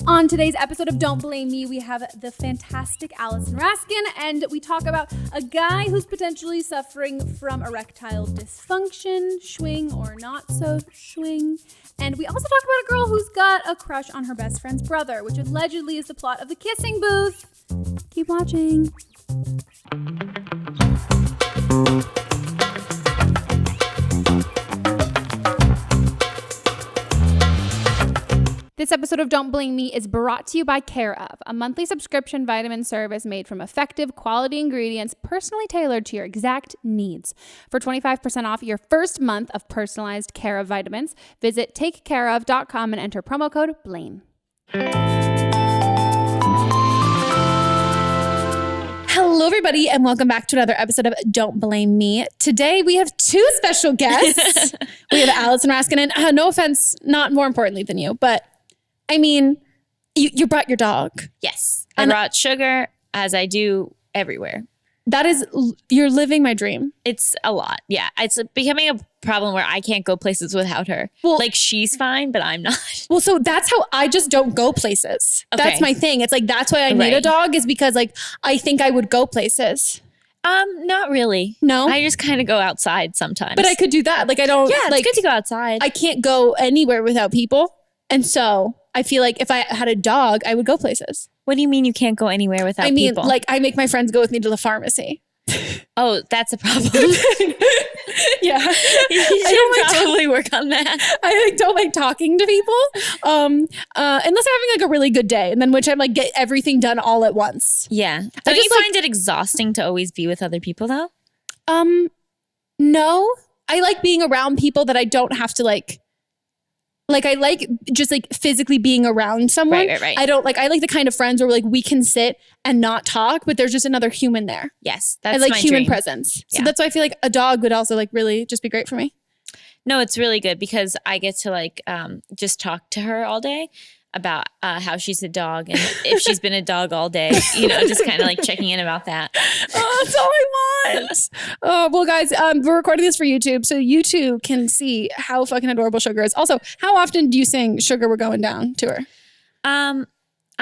On today's episode of Don't Blame Me, we have the fantastic Allison Raskin, and we talk about a guy who's potentially suffering from erectile dysfunction, schwing or not so schwing. And we also talk about a girl who's got a crush on her best friend's brother, which allegedly is the plot of The Kissing Booth. Keep watching. This episode of Don't Blame Me is brought to you by Care Of, a monthly subscription vitamin service made from effective, quality ingredients personally tailored to your exact needs. For 25% off your first month of personalized Care Of vitamins, visit takecareof.com and enter promo code BLAME. Hello, everybody, and welcome back to another episode of Don't Blame Me. Today, we have two special guests. We have Allison Raskin, and no offense, not more importantly than you, but I mean, you brought your dog. Yes. I brought Sugar, as I do everywhere. That is, you're living my dream. It's a lot. Yeah. It's becoming a problem where I can't go places without her. Well, like, she's fine, but I'm not. Well, so that's how I just don't go places. Okay. That's my thing. It's like, that's why I need a dog, is because like, I think I would go places. Not really. No? I just kind of go outside sometimes. But I could do that. Like, I don't. Yeah, it's good to go outside. I can't go anywhere without people. And so I feel like if I had a dog, I would go plations. What do you mean you can't go anywhere without people? I mean, like, I make my friends go with me to the pharmacy. Oh, that's a problem. Yeah. You should probably work on that. I don't like talking to people unless I'm having like a really good day, and then which I'm like get everything done all at once. Yeah. Don't you find it exhausting to always be with other people though? No. I like being around people that I don't have to like I like just like physically being around someone. Right. I like the kind of friends where like we can sit and not talk, but there's just another human there. Yes. That's I like my human dream. presence. So that's why I feel like a dog would also like really just be great for me. No, it's really good because I get to like just talk to her all day about how she's a dog and if she's been a dog all day, you know, just kind of like checking in about that. Oh, that's all I want. Well, guys, we're recording this for YouTube, so you two can see how fucking adorable Sugar is. Also, how often do you sing Sugar, We're Going Down to her? I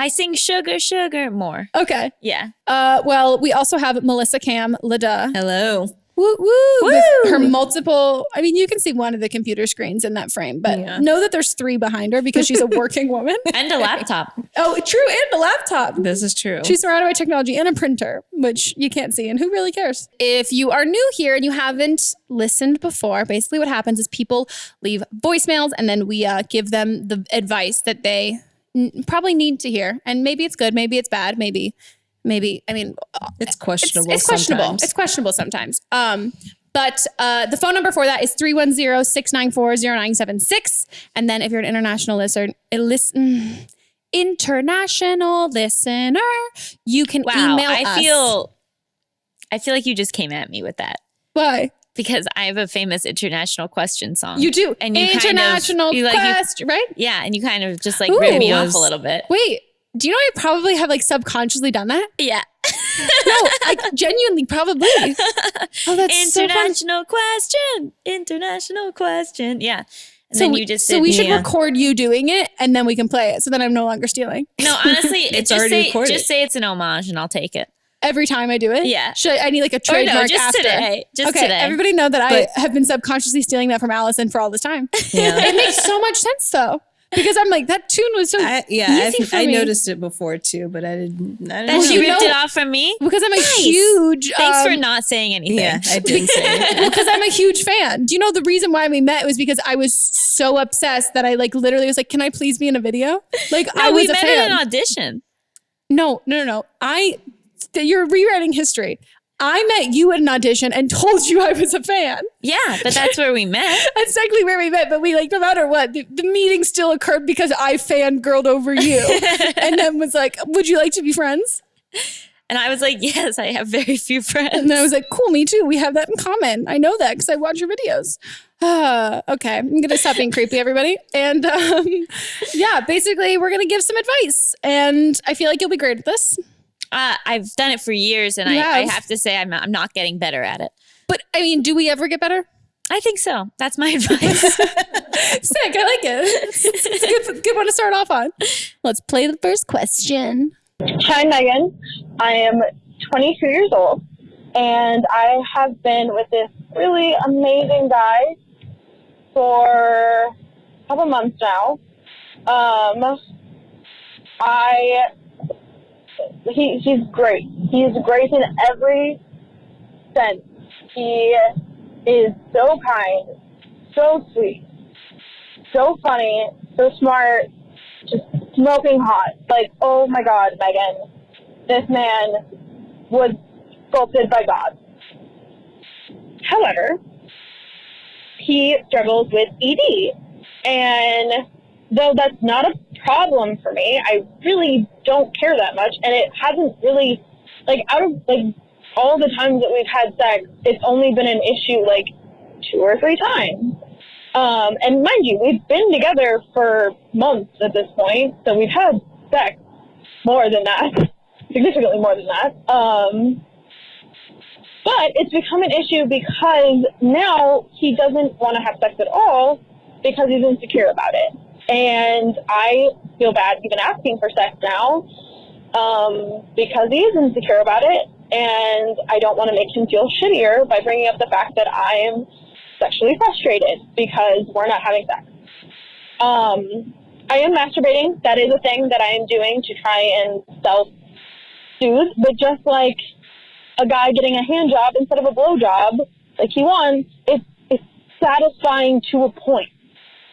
sing Sugar, Sugar more. Okay. Yeah. Well, we also have Melissa Cam Lada. Hello. Woo, woo, with her multiple, I mean, you can see one of the computer screens in that frame, but know that there's three behind her because she's a working woman. And a laptop. Oh, true. And a laptop. This is true. She's surrounded by technology and a printer, which you can't see. And who really cares? If you are new here and you haven't listened before, basically what happens is people leave voicemails and then we give them the advice that they probably need to hear. And maybe it's good, maybe it's bad, maybe, I mean, it's questionable. It's questionable. Sometimes. It's questionable sometimes. But the phone number for that is 310-694-0976. And then if you're an international listener, you can email us. I feel like you just came at me with that. Why? Because I have a famous international question song. You do. And you international question, right? Yeah. And you kind of just like rip me off a little bit. Wait. Do you know I probably have like subconsciously done that? Yeah. No, I genuinely probably. Oh, that's international question. International question. Yeah. And then you just so we should record you doing it and then we can play it. So then I'm no longer stealing. No, honestly, it's already recorded. Just say it's an homage and I'll take it. Every time I do it? Yeah. I need like a trademark just after. Today. Just today. Everybody know that I have been subconsciously stealing that from Allison for all this time. Yeah. It makes so much sense though. Because I'm like, that tune was so easy for me. I noticed it before too, but I didn't That you ripped it off from me? Because I'm a huge... Thanks for not saying anything. Yeah, I didn't say it. Because I'm a huge fan. Do you know the reason why we met was because I was so obsessed that I like literally was like, can I please be in a video? Like I was a fan. We met at an audition. No. You're rewriting history. I met you at an audition and told you I was a fan. Yeah, but that's where we met. That's technically where we met, but we like, no matter what, the meeting still occurred because I fangirled over you. And then was like, would you like to be friends? And I was like, yes, I have very few friends. And then I was like, cool, me too. We have that in common. I know that because I watch your videos. Okay, I'm going to stop being creepy, everybody. And yeah, basically, we're going to give some advice. And I feel like you'll be great at this. I've done it for years, and I have to say I'm not getting better at it. But I mean, do we ever get better? I think so. That's my advice. Sick. I like it. It's a good one to start off on. Let's play the first question. Hi, Meghan. I am 22 years old, and I have been with this really amazing guy for a couple months now. He's great. He's great in every sense. He is so kind, so sweet, so funny, so smart, just smoking hot. Like, oh my God, Meghan, this man was sculpted by God. However, he struggles with ED, and though that's not a problem for me, I really don't care that much, and it hasn't really, like, out of, like, all the times that we've had sex, it's only been an issue, like, 2 or 3 times. And mind you, we've been together for months at this point, so we've had sex more than that, significantly more than that. But it's become an issue because now he doesn't want to have sex at all because he's insecure about it. And I feel bad even asking for sex now because he is insecure about it, and I don't want to make him feel shittier by bringing up the fact that I'm sexually frustrated because we're not having sex. I am masturbating. That is a thing that I am doing to try and self-soothe, but just like a guy getting a hand job instead of a blow job, like he wants, it's satisfying to a point.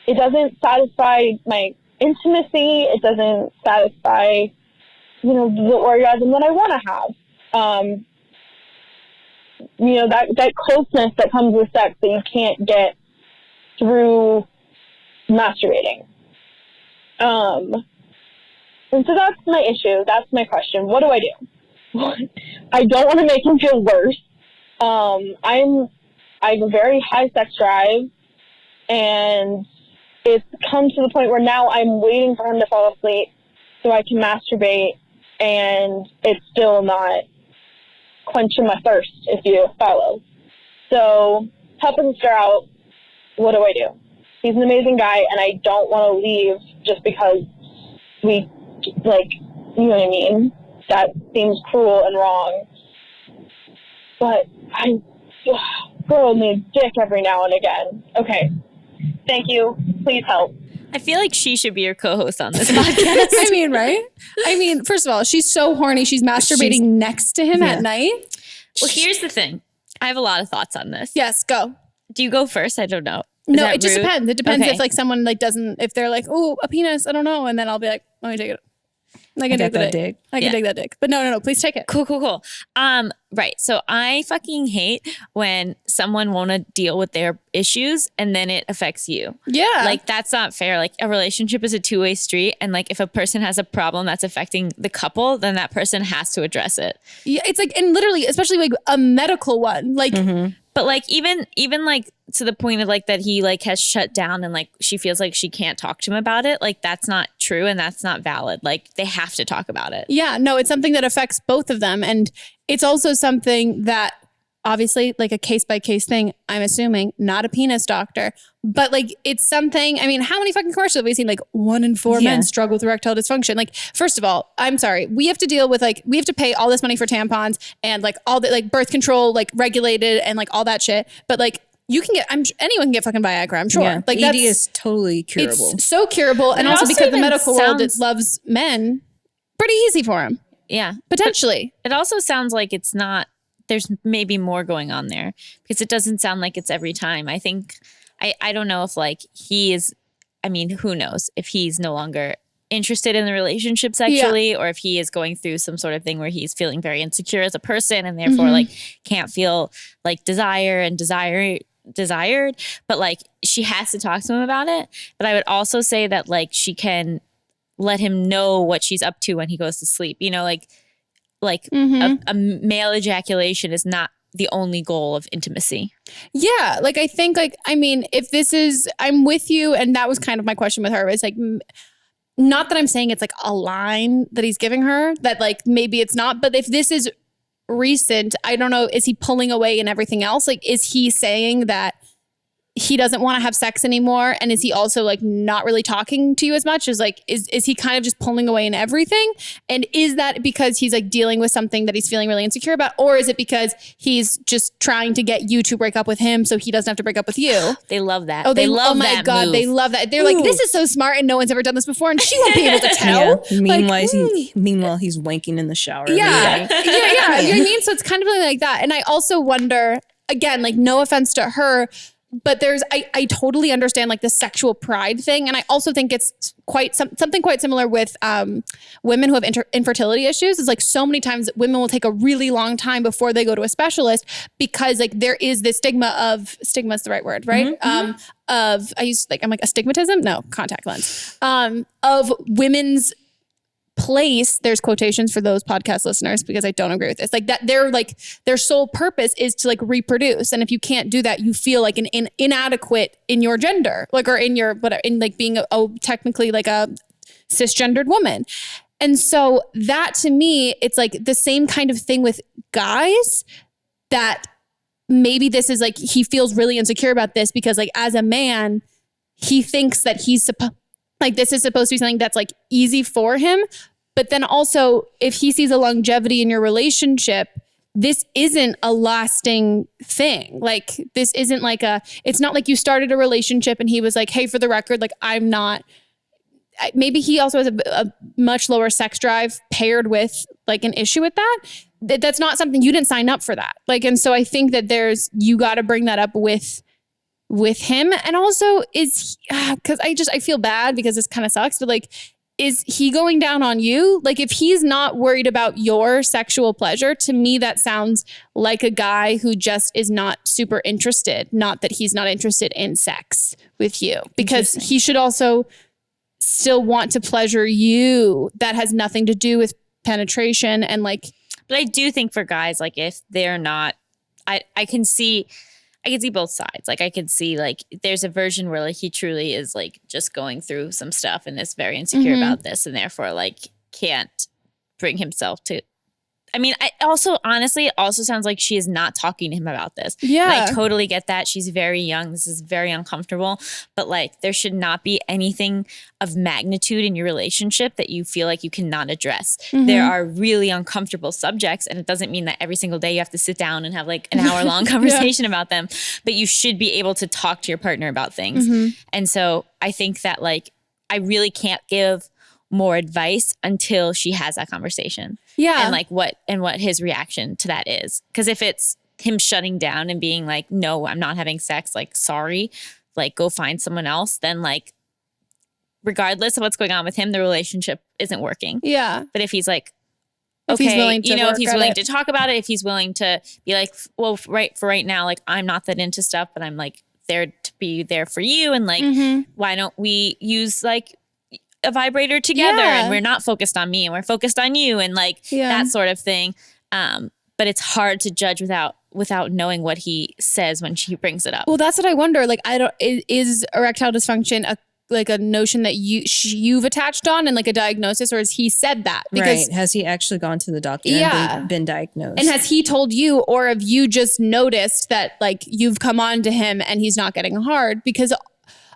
It doesn't satisfy my intimacy. It doesn't satisfy, the orgasm that I want to have. That closeness that comes with sex that you can't get through masturbating. And so that's my issue. That's my question. What do I do? I don't want to make him feel worse. I have a very high sex drive, and it's come to the point where now I'm waiting for him to fall asleep so I can masturbate, and it's still not quenching my thirst, if you follow. So help us figure out, what do I do? He's an amazing guy, and I don't want to leave just because we, you know what I mean? That seems cruel and wrong. But girl needs dick every now and again. Okay. Thank you. Please help. I feel like she should be your co-host on this podcast. I mean, right? I mean, first of all, she's so horny. She's masturbating next to him at night. Well, here's the thing. I have a lot of thoughts on this. Yes, go. Do you go first? I don't know. No, it just depends. It depends Okay. if someone doesn't, if they're like, oh, a penis, I don't know. And then I'll be like, let me take it. I can take that dick. I can take that dick. But no, please take it. Cool. Right. So I fucking hate when someone won't deal with their issues and then it affects you. Yeah. That's not fair. A relationship is a two-way street. And if a person has a problem that's affecting the couple, then that person has to address it. Yeah. It's and literally, especially a medical one. But even to the point of that he has shut down and she feels like she can't talk to him about it. That's not true and that's not valid. They have to talk about it. Yeah, no, it's something that affects both of them. And it's also something that obviously a case by case thing, I'm assuming, not a penis doctor, but it's something, I mean, how many fucking commercials have we seen? 1 in 4 men struggle with erectile dysfunction. First of all, I'm sorry, we have to deal with we have to pay all this money for tampons and all the birth control, regulated and all that shit. But you can get, anyone can get fucking Viagra, I'm sure. Yeah. ED is totally curable. It's so curable. And also because the medical world loves men, pretty easy for him. Yeah. Potentially. It also sounds like it's not, there's maybe more going on there because it doesn't sound like it's every time. I think, I don't know if he is, I mean, who knows if he's no longer interested in the relationship sexually or if he is going through some sort of thing where he's feeling very insecure as a person and therefore can't feel desired, but she has to talk to him about it. But I would also say that she can let him know what she's up to when he goes to sleep. A male ejaculation is not the only goal of intimacy. Yeah. I think I mean, if this is, I'm with you. And that was kind of my question with her. It's not that I'm saying it's a line that he's giving her that maybe it's not, but if this is recent, I don't know, is he pulling away and everything else? Is he saying that he doesn't want to have sex anymore? And is he also like not really talking to you as much? Is he kind of just pulling away in everything? And is that because he's like dealing with something that he's feeling really insecure about? Or is it because he's just trying to get you to break up with him so he doesn't have to break up with you? They love that. Oh, they love oh my that God, move. they love that. They're like, this is so smart and no one's ever done this before and she won't be able to tell. Yeah. Meanwhile, he's wanking in the shower. Yeah. Yeah. You know what I mean? So it's kind of really like that. And I also wonder, again, like no offense to her, but I totally understand like the sexual pride thing. And I also think it's something quite similar with women who have infertility issues. It's like so many times women will take a really long time before they go to a specialist because like there is this stigma is the right word, right? I'm like astigmatism? No, contact lens. Of women's place, there's quotations for those podcast listeners because I don't agree with this, like that their sole purpose is to like reproduce, and if you can't do that you feel like an inadequate in your gender, like, or in your whatever, in like being technically like a cisgendered woman. And so that to me, it's like the same kind of thing with guys, that maybe this is like he feels really insecure about this because like as a man he thinks that he's like this is supposed to be something that's like easy for him. But then also if he sees a longevity in your relationship, this isn't a lasting thing. Like this isn't like it's not like you started a relationship and he was like, hey, for the record, like I'm not, maybe he also has a much lower sex drive paired with like an issue with that. That's not something, you didn't sign up for that. Like, and so I think that you got to bring that up with him. And also because I feel bad because this kind of sucks, but like, is he going down on you? Like if he's not worried about your sexual pleasure, to me, that sounds like a guy who just is not super interested. Not that he's not interested in sex with you, because he should also still want to pleasure you. That has nothing to do with penetration and like. But I do think for guys, like if they're not, I can see both sides. Like I could see like there's a version where like he truly is like just going through some stuff and is very insecure about this and therefore like can't bring himself to. I mean, honestly, it also sounds like she is not talking to him about this. Yeah. And I totally get that. She's very young. This is very uncomfortable. But like there should not be anything of magnitude in your relationship that you feel like you cannot address. There are really uncomfortable subjects, and it doesn't mean that every single day you have to sit down and have like an hour-long conversation about them. But you should be able to talk to your partner about things. And so I think that like I really can't give more advice until she has that conversation. Yeah. And like what his reaction to that is. Because if it's him shutting down and being like, no, I'm not having sex, like, sorry, like go find someone else, then like, regardless of what's going on with him, the relationship isn't working. Yeah. But if he's like, okay, if he's willing to talk about it, if he's willing to be like, well, right now, like I'm not that into stuff, but I'm like there to be there for you. And like, why don't we use like a vibrator together and we're not focused on me and we're focused on you and like that sort of thing. But it's hard to judge without knowing what he says when she brings it up. Well, that's what I wonder. Like, is erectile dysfunction a notion that you've attached on and like a diagnosis, or has he said that? Because has he actually gone to the doctor and been diagnosed? And has he told you, or have you just noticed that like you've come on to him and he's not getting hard? Because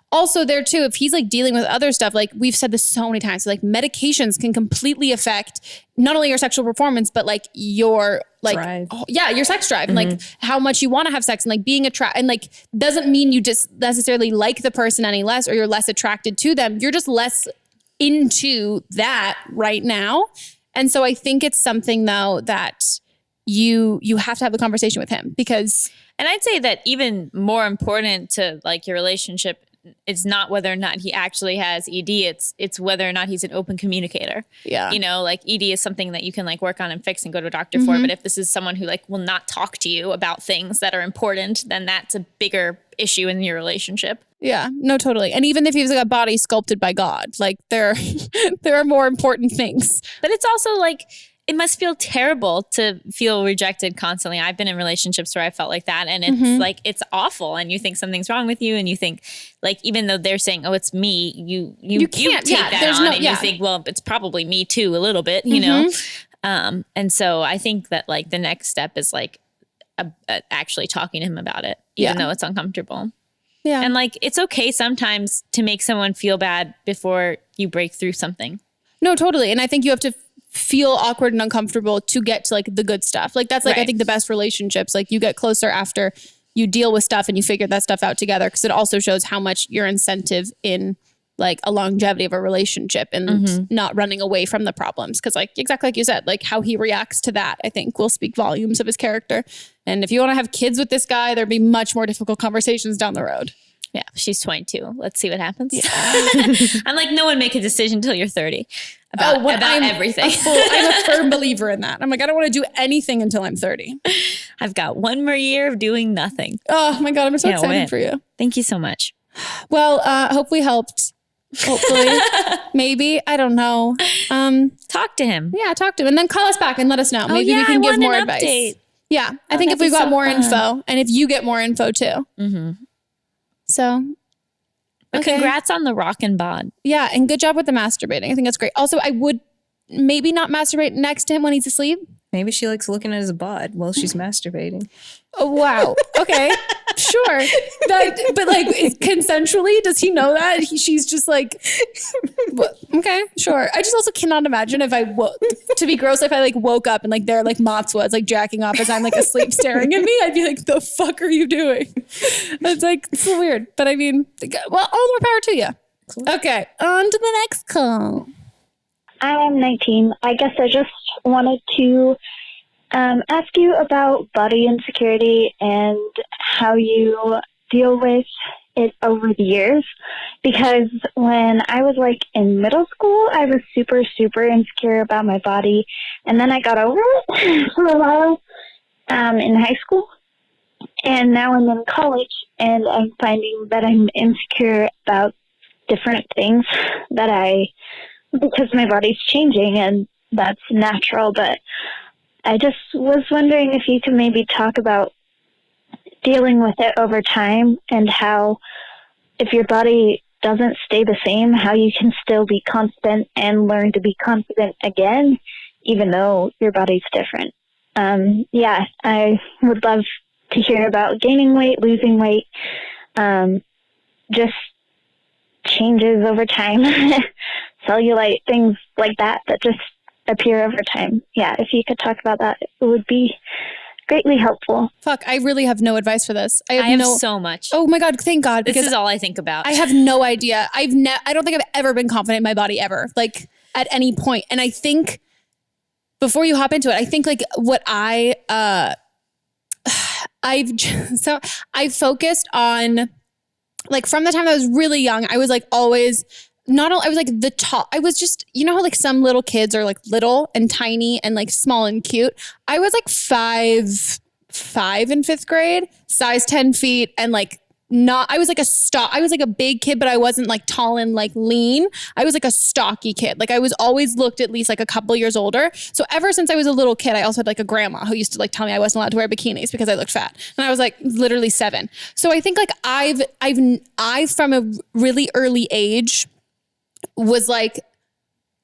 also there too, if he's like dealing with other stuff, like we've said this so many times, so like medications can completely affect not only your sexual performance, but like your like, your sex drive and like how much you want to have sex and like being attracted, and like doesn't mean you just necessarily like the person any less or you're less attracted to them. You're just less into that right now. And so I think it's something though that you have to have a conversation with him, because. And I'd say that even more important to like your relationship, it's not whether or not he actually has ED. It's whether or not he's an open communicator. Yeah. You know, like ED is something that you can like work on and fix and go to a doctor for. But if this is someone who like will not talk to you about things that are important, then that's a bigger issue in your relationship. Yeah, no, totally. And even if he's like a body sculpted by God, like there are more important things. But it's also like, it must feel terrible to feel rejected constantly. I've been in relationships where I felt like that, and it's like, it's awful, and you think something's wrong with you, and you think like, even though they're saying, oh, it's me, you can't take that on, and you think, well, it's probably me too, a little bit, you know? And so I think that like the next step is like actually talking to him about it, even though it's uncomfortable. Yeah. And like, it's okay sometimes to make someone feel bad before you break through something. No, totally. And I think you have to feel awkward and uncomfortable to get to like the good stuff. Like that's like, I think the best relationships, like you get closer after you deal with stuff and you figure that stuff out together. Cause it also shows how much your incentive in like a longevity of a relationship and not running away from the problems. Cause like, exactly like you said, like how he reacts to that, I think will speak volumes of his character. And if you want to have kids with this guy, there'd be much more difficult conversations down the road. Yeah, she's 22. Let's see what happens. Yeah. I'm like, no one make a decision until you're 30 about everything. I'm a firm believer in that. I'm like, I don't want to do anything until I'm 30. I've got one more year of doing nothing. Oh my God, I'm so excited for you. Thank you so much. Well, hope we helped. Hopefully. Maybe. I don't know. Talk to him. Yeah, talk to him. And then call us back and let us know. Maybe we can give more advice. Update. Yeah, I think if we got more info and if you get more info too. So, but congrats on the rockin' bod. Yeah, and good job with the masturbating. I think that's great. Also, I would maybe not masturbate next to him when he's asleep. Maybe she likes looking at his bod while she's masturbating. Oh, wow. Okay. Sure. But like consensually, does he know that? She's just like, okay, sure. I just also cannot imagine if to be gross, if I like woke up and like there like moths was like jacking off as I'm like asleep staring at me, I'd be like, the fuck are you doing? It's like, it's so weird. But I mean, well, all more power to you. Okay. On to the next call. I'm 19. I guess I just wanted to ask you about body insecurity and how you deal with it over the years. Because when I was like in middle school, I was super, super insecure about my body. And then I got over it for a while in high school. And now I'm in college and I'm finding that I'm insecure about different things because my body's changing and that's natural. But I just was wondering if you could maybe talk about dealing with it over time and how, if your body doesn't stay the same, how you can still be confident and learn to be confident again, even though your body's different. Yeah, I would love to hear about gaining weight, losing weight, just changes over time, cellulite, things like that just appear over time. Yeah, if you could talk about that, it would be greatly helpful. Fuck, I really have no advice for this. I have so much. Oh my God, thank God. This is all I think about. I have no idea. I don't think I've ever been confident in my body ever, like at any point. And I think before you hop into it, I think like what I focused on, like from the time I was really young, I was like always I was like the top. I was just, you know how like some little kids are like little and tiny and like small and cute. I was like 5'5" in 5th grade, size 10 feet. And like I was like I was like a big kid, but I wasn't like tall and like lean. I was like a stocky kid. Like I was always looked at least like a couple years older. So ever since I was a little kid, I also had like a grandma who used to like tell me I wasn't allowed to wear bikinis because I looked fat. And I was like literally 7. So I think like I've from a really early age was like,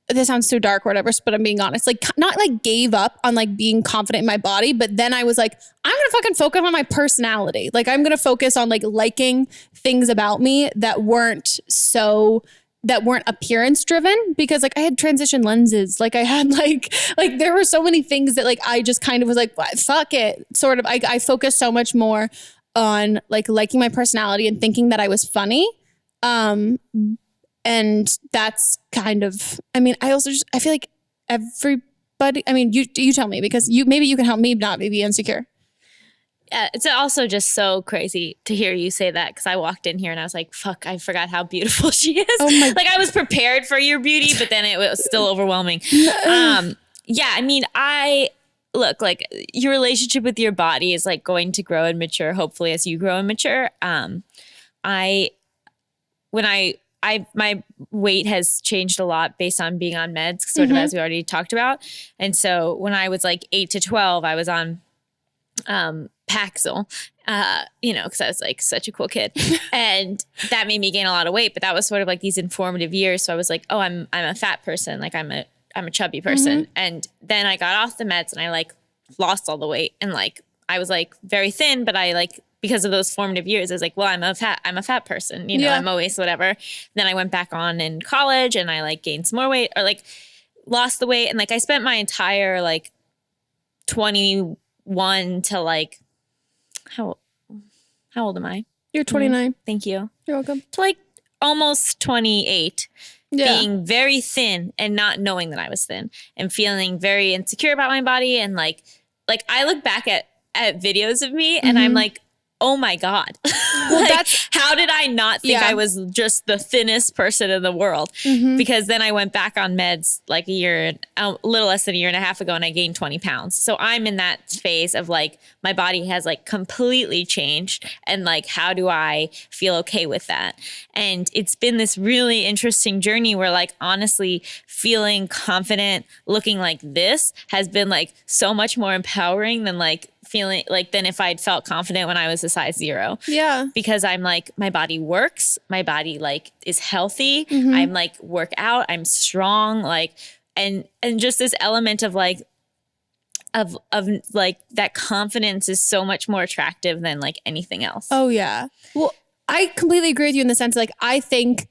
this sounds so dark or whatever, but I'm being honest, like not like gave up on like being confident in my body, but then I was like, I'm going to fucking focus on my personality. Like I'm going to focus on like liking things about me that weren't appearance driven, because like I had transition lenses. Like I had like there were so many things that like, I just kind of was like, fuck it. Sort of, I focused so much more on like liking my personality and thinking that I was funny. And that's kind of, I mean, I feel like everybody, I mean, you tell me, because maybe you can help me not be insecure. Yeah, it's also just so crazy to hear you say that, because I walked in here and I was like, fuck, I forgot how beautiful she is. Like I was prepared for your beauty, but then it was still overwhelming. Yeah, I mean, look, like your relationship with your body is like going to grow and mature, hopefully as you grow and mature. My weight has changed a lot based on being on meds, sort of as we already talked about. And so when I was like 8 to 12, I was on Paxil, because I was like such a cool kid. And that made me gain a lot of weight. But that was sort of like these informative years. So I was like, oh, I'm a fat person. Like I'm a chubby person. And then I got off the meds and I like lost all the weight. And like I was like very thin, but I like because of those formative years, I was like, well, I'm a fat person, you know, I'm always whatever. Then I went back on in college and I like gained some more weight or like lost the weight. And like, I spent my entire like 21 to like, how old am I? You're 29. Thank you. You're welcome. To like almost 28. Being very thin and not knowing that I was thin and feeling very insecure about my body. And like I look back at videos of me and I'm like, oh my God. Well, like, how did I not think I was just the thinnest person in the world? Because then I went back on meds like a little less than a year and a half ago and I gained 20 pounds. So I'm in that phase of like, my body has like completely changed. And like, how do I feel okay with that? And it's been this really interesting journey where like, honestly, feeling confident, looking like this has been like so much more empowering than like, feeling like than if I'd felt confident when I was a size 0. Yeah. Because I'm like, my body works, my body like is healthy. I'm like work out, I'm strong, like, and just this element of like, of like that confidence is so much more attractive than like anything else. Oh yeah. Well, I completely agree with you in the sense like, I think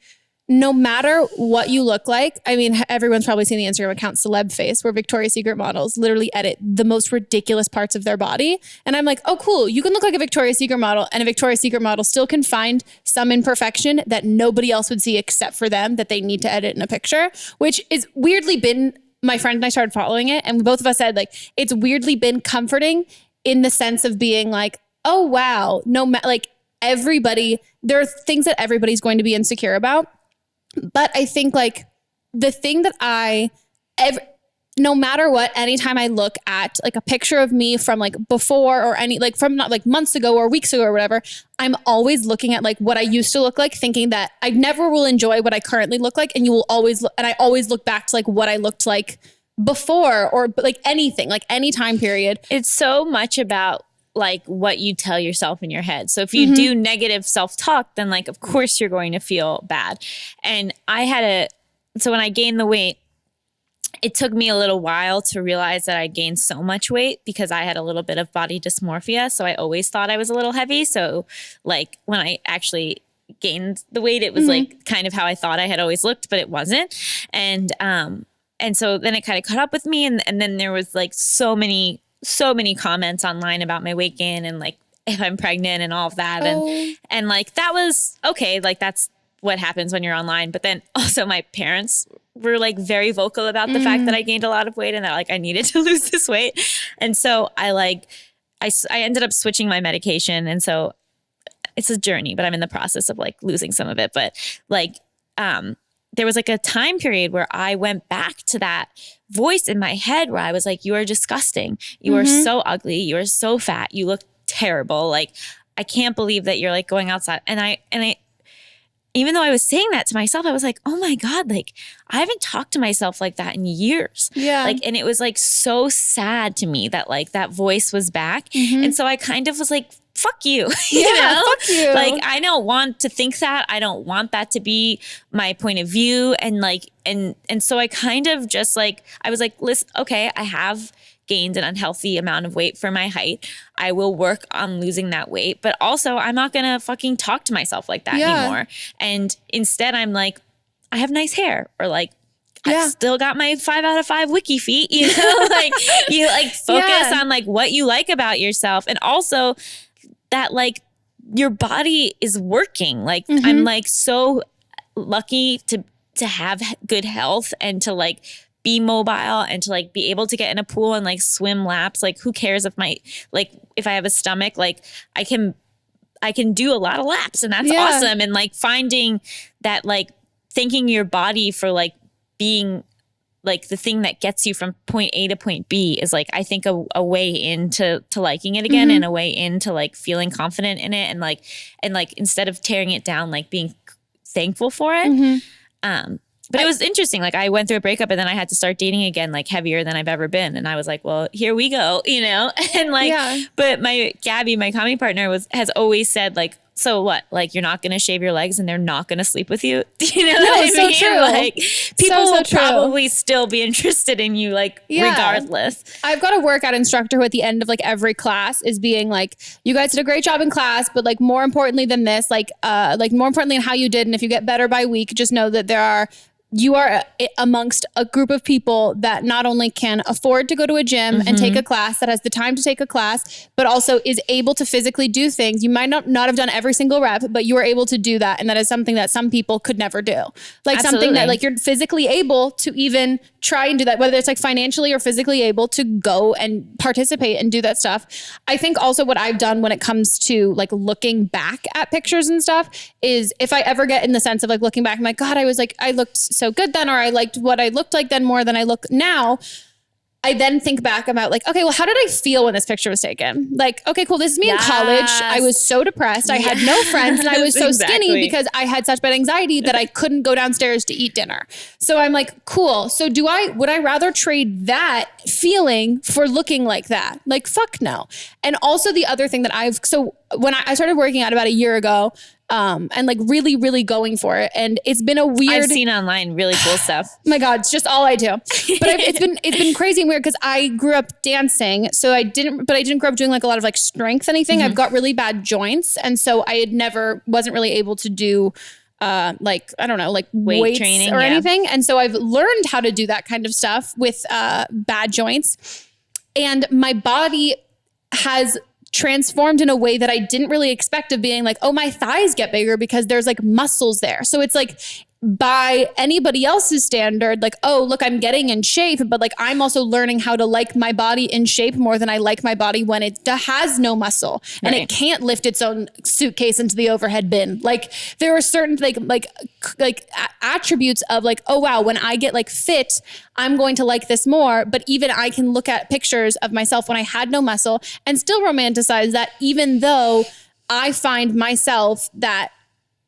no matter what you look like, I mean, everyone's probably seen the Instagram account Celeb Face where Victoria's Secret models literally edit the most ridiculous parts of their body. And I'm like, oh, cool. You can look like a Victoria's Secret model and a Victoria's Secret model still can find some imperfection that nobody else would see except for them that they need to edit in a picture, which is weirdly been, my friend and I started following it. And both of us said like, it's weirdly been comforting in the sense of being like, oh, wow. Like everybody, there are things that everybody's going to be insecure about. But I think like the thing that no matter what, anytime I look at like a picture of me from like before or any like from not like months ago or weeks ago or whatever, I'm always looking at like what I used to look like, thinking that I never will enjoy what I currently look like. And you will always and I always look back to like what I looked like before or like anything, like any time period. It's so much about like what you tell yourself in your head. So if you do negative self-talk, then like, of course you're going to feel bad. And so when I gained the weight, it took me a little while to realize that I gained so much weight because I had a little bit of body dysmorphia. So I always thought I was a little heavy. So like when I actually gained the weight, it was like kind of how I thought I had always looked, but it wasn't. And so then it kind of caught up with me. And then there was like so many comments online about my weight gain and like if I'm pregnant and all of that. And like, that was okay. Like that's what happens when you're online. But then also my parents were like very vocal about the fact that I gained a lot of weight and that like I needed to lose this weight. And so I ended up switching my medication. And so it's a journey, but I'm in the process of like losing some of it. But like, there was like a time period where I went back to that voice in my head where I was like, you are disgusting. You are so ugly. You are so fat. You look terrible. Like, I can't believe that you're like going outside. And I, even though I was saying that to myself, I was like, oh my God, like I haven't talked to myself like that in years. Yeah. Like, and it was like so sad to me that like that voice was back. And so I kind of was like, fuck you. You know? Fuck you. Like, I don't want to think that. I don't want that to be my point of view. And like, and so I kind of just like, I was like, listen, okay, I have gained an unhealthy amount of weight for my height. I will work on losing that weight, but also I'm not going to fucking talk to myself like that anymore. And instead I'm like, I have nice hair, or like, I've still got my 5 out of 5 wiki feet, you know, like you like focus on like what you like about yourself. And also that like your body is working. Like I'm like so lucky to have good health and to like be mobile and to like be able to get in a pool and like swim laps. Like who cares if if I have a stomach, like I can do a lot of laps and that's awesome. And like finding that, like thanking your body for like being like the thing that gets you from point A to point B is like, I think a way into liking it again and a way into like feeling confident in it. And like instead of tearing it down, like being thankful for it. But it was interesting. Like I went through a breakup and then I had to start dating again, like heavier than I've ever been. And I was like, well, here we go, you know? And like, but Gabby, my comedy partner has always said like, so what? Like, you're not going to shave your legs and they're not going to sleep with you? You know No, what I so mean? true. Like, people So will true. probably still be interested in you, like, regardless. I've got a workout instructor who at the end of like every class is being like, you guys did a great job in class, but like more importantly than this, like more importantly than how you did. And if you get better by week, just know that you are amongst a group of people that not only can afford to go to a gym and take a class, that has the time to take a class, but also is able to physically do things. You might not have done every single rep, but you are able to do that. And that is something that some people could never do. Like something that like you're physically able to even try and do that, whether it's like financially or physically able to go and participate and do that stuff. I think also what I've done when it comes to like looking back at pictures and stuff is if I ever get in the sense of like looking back, I'm like, God, I looked so good then, or I liked what I looked like then more than I look now. I then think back about like, okay, well, how did I feel when this picture was taken? Like, okay, cool. This is me in college. I was so depressed. I had no friends and I was so skinny because I had such bad anxiety that I couldn't go downstairs to eat dinner. So I'm like, cool. So would I rather trade that feeling for looking like that? Like, fuck no. And also the other thing that so when I started working out about a year ago, and like really, really going for it. And it's been a weird. I've seen online really cool stuff. Oh my God, it's just all I do. But it's been crazy and weird because I grew up dancing. So I didn't grow up doing like a lot of like strength anything. I've got really bad joints. And so I wasn't really able to do like, I don't know, like weight training or anything. And so I've learned how to do that kind of stuff with bad joints. And my body has transformed in a way that I didn't really expect, of being like, oh, my thighs get bigger because there's like muscles there. So it's like by anybody else's standard, like, oh, look, I'm getting in shape, but like I'm also learning how to like my body in shape more than I like my body when it has no muscle and it can't lift its own suitcase into the overhead bin. Like there are certain like attributes of like, oh wow, when I get like fit, I'm going to like this more. But even I can look at pictures of myself when I had no muscle and still romanticize that, even though I find myself that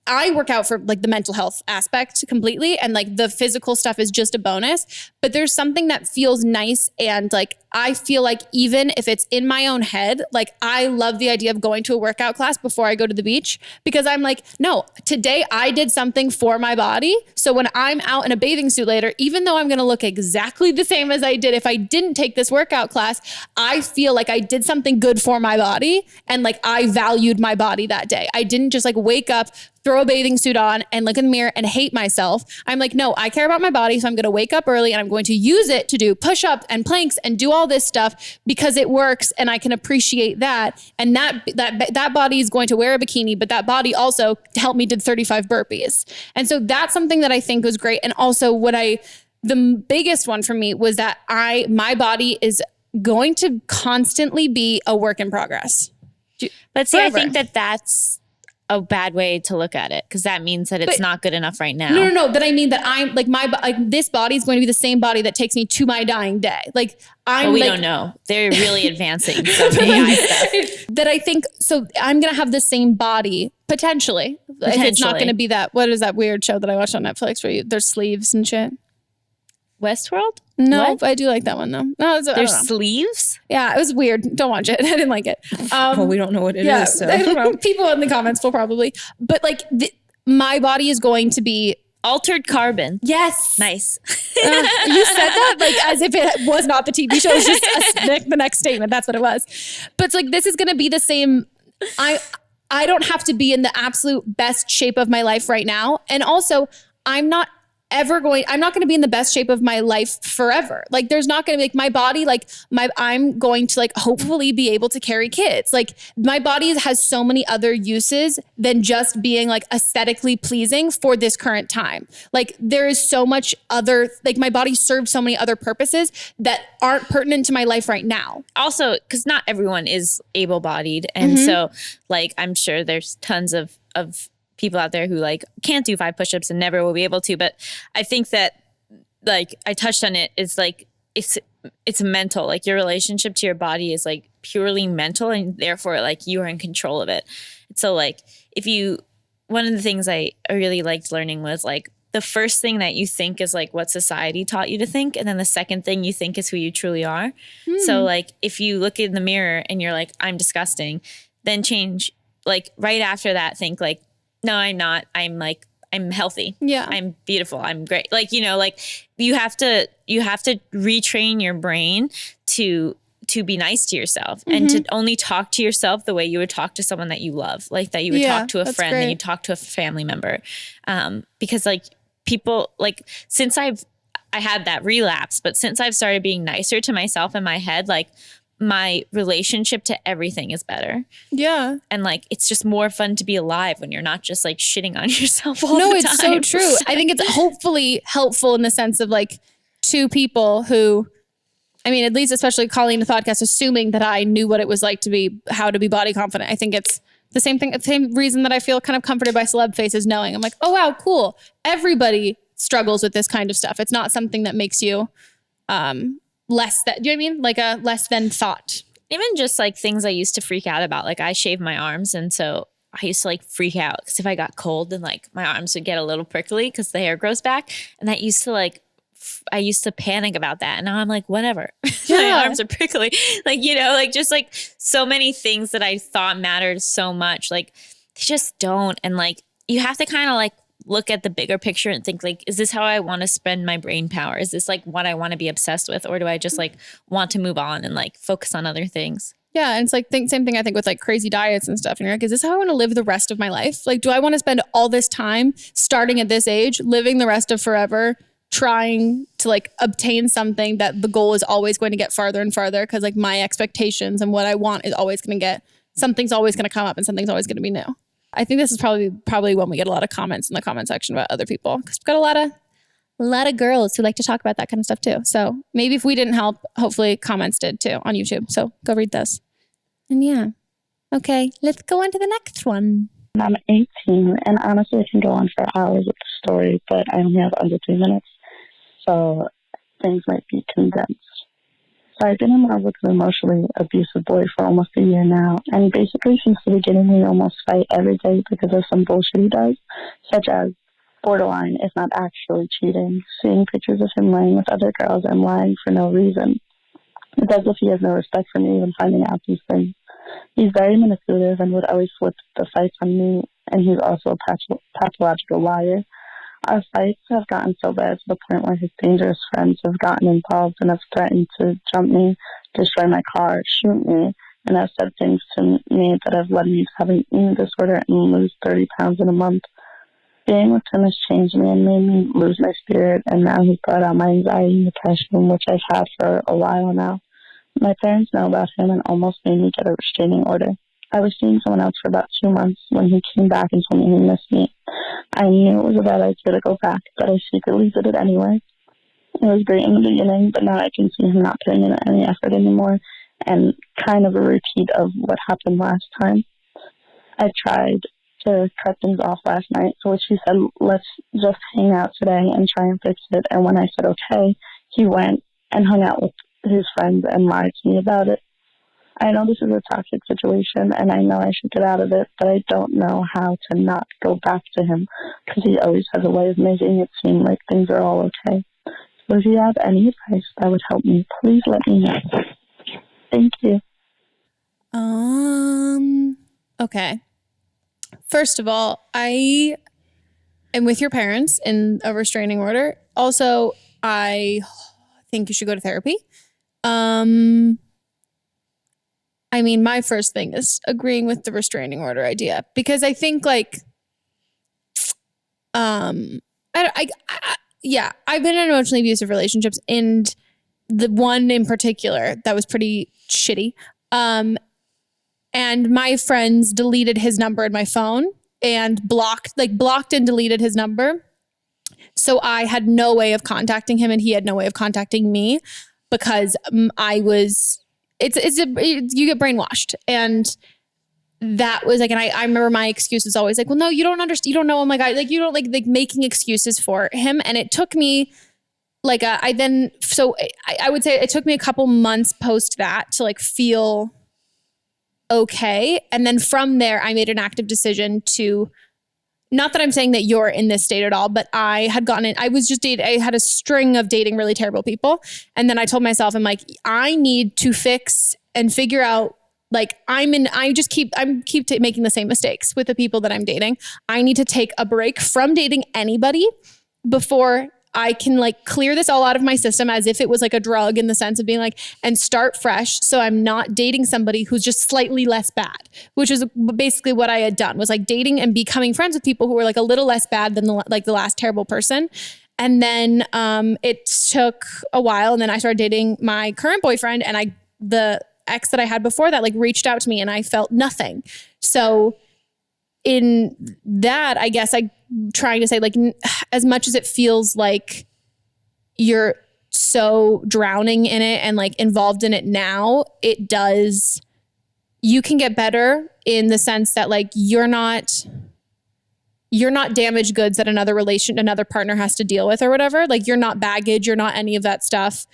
I work out for like the mental health aspect completely. And like the physical stuff is just a bonus, but there's something that feels nice. And like, I feel like even if it's in my own head, like I love the idea of going to a workout class before I go to the beach, because I'm like, no, today I did something for my body. So when I'm out in a bathing suit later, even though I'm going to look exactly the same as I did if I didn't take this workout class, I feel like I did something good for my body. And like, I valued my body that day. I didn't just like wake up, throw a bathing suit on and look in the mirror and hate myself. I'm like, no, I care about my body. So I'm going to wake up early and I'm going to use it to do push-ups and planks and do all this stuff because it works and I can appreciate that. And that body is going to wear a bikini, but that body also helped me did 35 burpees. And so that's something that I think was great. And also the biggest one for me was that my body is going to constantly be a work in progress. But see, forever. I think that's a bad way to look at it, because that means that it's not good enough right now. No. But I mean that I'm like this body is going to be the same body that takes me to my dying day. Like we don't know. They're really advancing some AI stuff. That I think so. I'm gonna have the same body potentially. If it's not gonna be that. What is that weird show that I watched on Netflix where there's sleeves and shit? Westworld? No, what? I do like that one though. No, there's sleeves? Yeah, it was weird. Don't watch it. I didn't like it. Well, we don't know what it is. So. I don't know. People in the comments will probably. But like my body is going to be altered carbon. Yes. Nice. You said that like as if it was not the TV show. It was just the next statement. That's what it was. But it's like, this is going to be the same. I don't have to be in the absolute best shape of my life right now. And also I'm not going to be in the best shape of my life forever. Like there's not going to be like my body, like I'm going to like hopefully be able to carry kids. Like my body has so many other uses than just being like aesthetically pleasing for this current time. Like there is so much other, like my body serves so many other purposes that aren't pertinent to my life right now. Also, because not everyone is able-bodied. And so like, I'm sure there's tons of people out there who like can't do 5 push-ups and never will be able to. But I think that like I touched on it, it's like, it's mental, like your relationship to your body is like purely mental, and therefore like you are in control of it. So like one of the things I really liked learning was like the first thing that you think is like what society taught you to think. And then the second thing you think is who you truly are. So like if you look in the mirror and you're like, I'm disgusting, then change like right after that think like, no, I'm not. I'm healthy. Yeah. I'm beautiful. I'm great. Like, you know, like you have to retrain your brain to be nice to yourself and to only talk to yourself the way you would talk to someone that you love, like that you would talk to a friend, that you talk to a family member. Because like people, like since I had that relapse, but since I've started being nicer to myself in my head, like my relationship to everything is better. Yeah. And like, it's just more fun to be alive when you're not just like shitting on yourself all the time. No, it's so true. I think it's hopefully helpful in the sense of like two people who, I mean, at least especially calling the podcast, assuming that I knew what it was like to be, how to be body confident. I think it's the same thing, the same reason that I feel kind of comforted by celeb faces, knowing I'm like, oh wow, cool. Everybody struggles with this kind of stuff. It's not something that makes you, less that, do you know what I mean? Like a less than thought. Even just like things I used to freak out about. Like I shave my arms. And so I used to like freak out because if I got cold then like my arms would get a little prickly because the hair grows back. And that used to like, I used to panic about that. And now I'm like, whatever. My arms are prickly. Like, you know, like just like so many things that I thought mattered so much. Like they just don't. And like, you have to kind of like look at the bigger picture and think like, is this how I want to spend my brain power? Is this like what I want to be obsessed with? Or do I just like want to move on and like focus on other things? Yeah. And it's like, same thing I think with like crazy diets and stuff. And you're like, is this how I want to live the rest of my life? Like, do I want to spend all this time starting at this age, living the rest of forever, trying to like obtain something that the goal is always going to get farther and farther? Cause like my expectations and what I want is always going to get, something's always going to come up and something's always going to be new. I think this is probably when we get a lot of comments in the comment section about other people. Cause we've got a lot of girls who like to talk about that kind of stuff too. So maybe if we didn't help, hopefully comments did too on YouTube. So go read those. And yeah. Okay. Let's go on to the next one. I'm 18 and honestly I can go on for hours with the story, but I only have under 3 minutes. So things might be condensed. So I've been in love with an emotionally abusive boy for almost a year now, and basically since the beginning we almost fight every day because of some bullshit he does, such as borderline, if not actually cheating, seeing pictures of him laying with other girls and lying for no reason. It's as if he has no respect for me even finding out these things. He's very manipulative and would always flip the fights on me, and he's also a pathological liar. Our fights have gotten so bad to the point where his dangerous friends have gotten involved and have threatened to jump me, destroy my car, shoot me, and have said things to me that have led me to have an eating disorder and lose 30 pounds in a month. Being with him has changed me and made me lose my spirit, and now he's brought out my anxiety and depression, which I've had for a while now. My parents know about him and almost made me get a restraining order. I was seeing someone else for about 2 months when he came back and told me he missed me. I knew it was a bad idea to go back, but I secretly did it anyway. It was great in the beginning, but now I can see him not putting in any effort anymore, and kind of a repeat of what happened last time. I tried to cut things off last night, to which he said, let's just hang out today and try and fix it. And when I said okay, he went and hung out with his friends and lied to me about it. I know this is a toxic situation, and I know I should get out of it, but I don't know how to not go back to him, because he always has a way of making it seem like things are all okay. So if you have any advice that would help me, please let me know. Thank you. Okay. First of all, I am with your parents in a restraining order. Also, I think you should go to therapy. I mean, my first thing is agreeing with the restraining order idea, because I think like, yeah, I've been in emotionally abusive relationships, and the one in particular that was pretty shitty. And my friends deleted his number in my phone and blocked and deleted his number. So I had no way of contacting him, and he had no way of contacting me, because I was, you get brainwashed. And that was like, and I remember my excuse was always like, well, no, you don't understand. You don't know. Oh my God. Like, you don't like making excuses for him. And it took me like, I would say it took me a couple months post that to like feel okay. And then from there, I made an active decision to, not that I'm saying that you're in this state at all, but I had gotten it. I had a string of dating really terrible people. And then I told myself, I'm like, I need to fix and figure out Like I keep making the same mistakes with the people that I'm dating. I need to take a break from dating anybody before I can like clear this all out of my system as if it was like a drug, in the sense of being like, and start fresh. So I'm not dating somebody who's just slightly less bad, which is basically what I had done, was like dating and becoming friends with people who were like a little less bad than the last terrible person. And then it took a while, and then I started dating my current boyfriend, and the ex that I had before that like reached out to me, and I felt nothing. So in that, I guess I'm trying to say, like, as much as it feels like you're so drowning in it and like involved in it now, you can get better in the sense that like you're not damaged goods that another partner has to deal with or whatever. Like you're not baggage, you're not any of that stuff.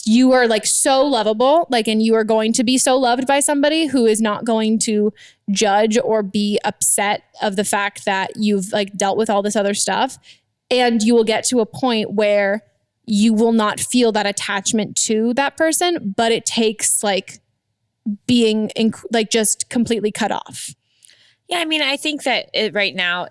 You are like so lovable, like, and you are going to be so loved by somebody who is not going to judge or be upset of the fact that you've like dealt with all this other stuff. And you will get to a point where you will not feel that attachment to that person, but it takes like being like just completely cut off. Yeah, I mean, I think that right now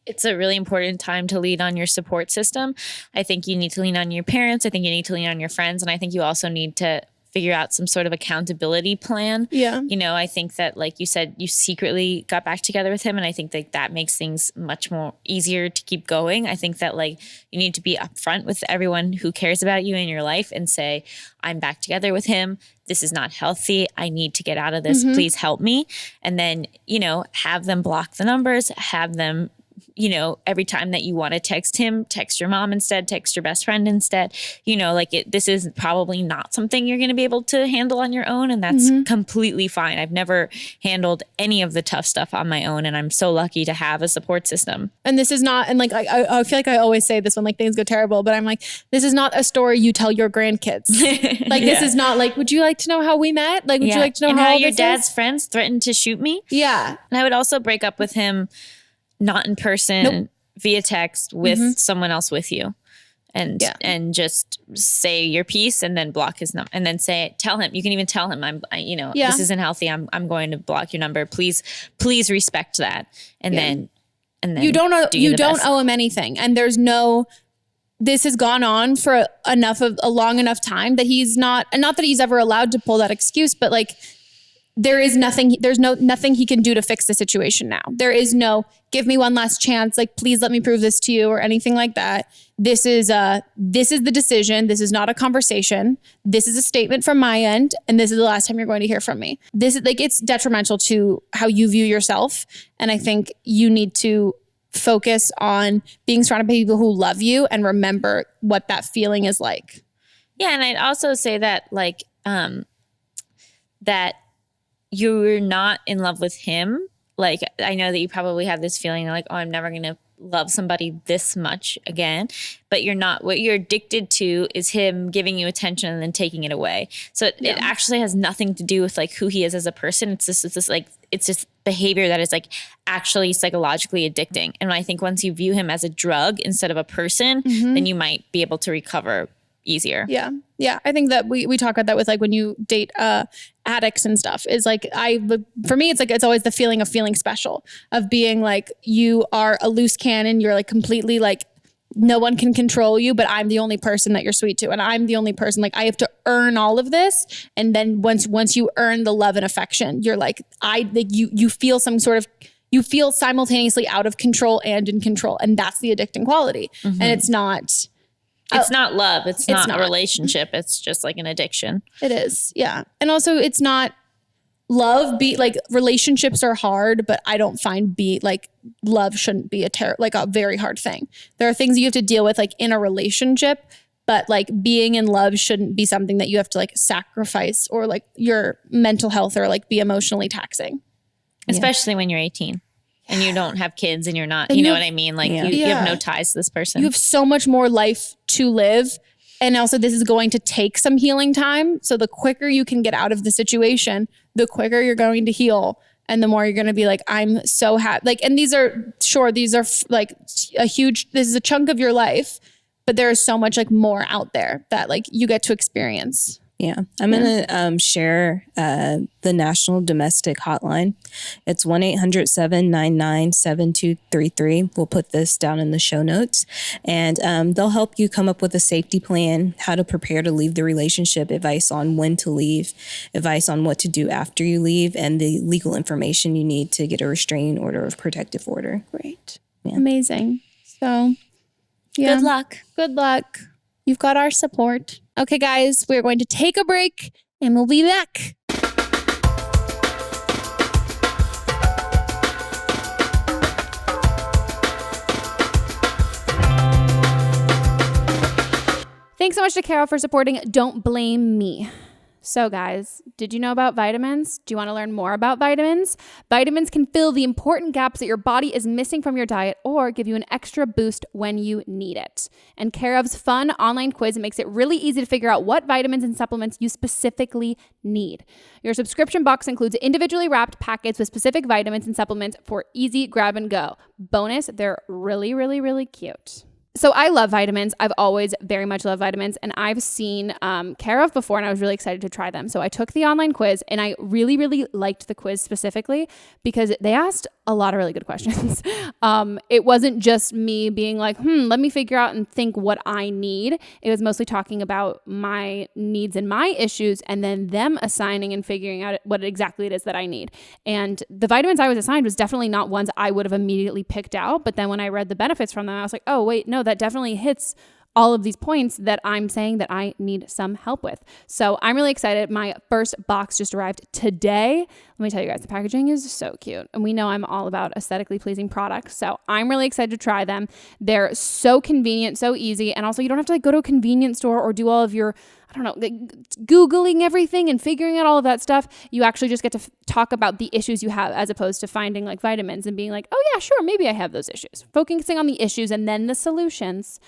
it's a really important time to lean on your support system. I think you need to lean on your parents. I think you need to lean on your friends. And I think you also need to figure out some sort of accountability plan. Yeah. You know, I think that, like you said, you secretly got back together with him. And I think that makes things much more easier to keep going. I think that like you need to be upfront with everyone who cares about you in your life and say, I'm back together with him. This is not healthy. I need to get out of this. Please help me. And then, you know, have them block the numbers, have them, you know, every time that you want to text him, text your mom instead, text your best friend instead, you know, like this is probably not something you're going to be able to handle on your own. And that's completely fine. I've never handled any of the tough stuff on my own. And I'm so lucky to have a support system. And this is not, and like, I feel like I always say this when like things go terrible, but I'm like, this is not a story you tell your grandkids. Like, this is not like, would you like to know how we met? Like, would you like to know how your dad's friends threatened to shoot me? Yeah. And I would also break up with him, not in person, via text with someone else with you. And just say your piece and then block his number and then tell him, you can even tell him, this isn't healthy. I'm going to block your number. Please respect that. And then you don't owe him anything. And this has gone on for a long enough time that he's not that he's ever allowed to pull that excuse, but like, there's nothing he can do to fix the situation now. There is no, give me one last chance. Like, please let me prove this to you or anything like that. This is the decision. This is not a conversation. This is a statement from my end. And this is the last time you're going to hear from me. This is like, it's detrimental to how you view yourself. And I think you need to focus on being surrounded by people who love you and remember what that feeling is like. Yeah. And I'd also say that like, that you're not in love with him. Like, I know that you probably have this feeling like, oh, I'm never going to love somebody this much again, but you're not. What you're addicted to is him giving you attention and then taking it away. So it actually has nothing to do with like who he is as a person. It's just behavior that is like actually psychologically addicting. And I think once you view him as a drug instead of a person, then you might be able to recover easier. Yeah. Yeah. I think that we talk about that with like when you date addicts and stuff is like, for me, it's like, it's always the feeling of feeling special, of being like, you are a loose cannon. You're like completely like, no one can control you, but I'm the only person that you're sweet to. And I'm the only person, like I have to earn all of this. And then once you earn the love and affection, you're like, you feel some sort of, you feel simultaneously out of control and in control. And that's the addicting quality. And it's not love. It's not a relationship. It's just like an addiction. It is. Yeah. And also it's not love. Relationships are hard, but I don't find love shouldn't be a very hard thing. There are things you have to deal with like in a relationship, but like being in love shouldn't be something that you have to like sacrifice or like your mental health or like be emotionally taxing. Especially when you're 18. And you don't have kids and you're not, you know what I mean? Like you have no ties to this person. You have so much more life to live. And also this is going to take some healing time. So the quicker you can get out of the situation, the quicker you're going to heal. And the more you're going to be like, I'm so happy. Like, and these are like this is a chunk of your life, but there is so much like more out there that like you get to experience. Yeah, I'm going to share the National Domestic Hotline. It's 1-800-799-7233. We'll put this down in the show notes. And they'll help you come up with a safety plan, how to prepare to leave the relationship, advice on when to leave, advice on what to do after you leave, and the legal information you need to get a restraining order or protective order. Great. Yeah. Amazing. So, yeah. Good luck. Good luck. You've got our support. Okay, guys, we're going to take a break and we'll be back. Thanks so much to Carol for supporting Don't Blame Me. So guys, did you know about vitamins? Do you want to learn more about vitamins? Vitamins can fill the important gaps that your body is missing from your diet or give you an extra boost when you need it. And Care of's fun online quiz makes it really easy to figure out what vitamins and supplements you specifically need. Your subscription box includes individually wrapped packets with specific vitamins and supplements for easy grab and go. Bonus, they're really, really, really cute. So I love vitamins. I've always very much loved vitamins, and I've seen Care of before, and I was really excited to try them. So I took the online quiz, and I really, really liked the quiz specifically because they asked a lot of really good questions. It wasn't just me being like, let me figure out and think what I need. It was mostly talking about my needs and my issues, and then them assigning and figuring out what exactly it is that I need. And the vitamins I was assigned was definitely not ones I would have immediately picked out. But then when I read the benefits from them, I was like, oh, wait, no, that definitely hits all of these points that I'm saying that I need some help with. So I'm really excited. My first box just arrived today. Let me tell you guys, the packaging is so cute. And we know I'm all about aesthetically pleasing products. So I'm really excited to try them. They're so convenient, so easy. And also you don't have to go to a convenience store or do all of your, Googling everything and figuring out all of that stuff. You actually just get to talk about the issues you have as opposed to finding like vitamins and being like, oh yeah, sure, maybe I have those issues. Focusing on the issues and then the solutions.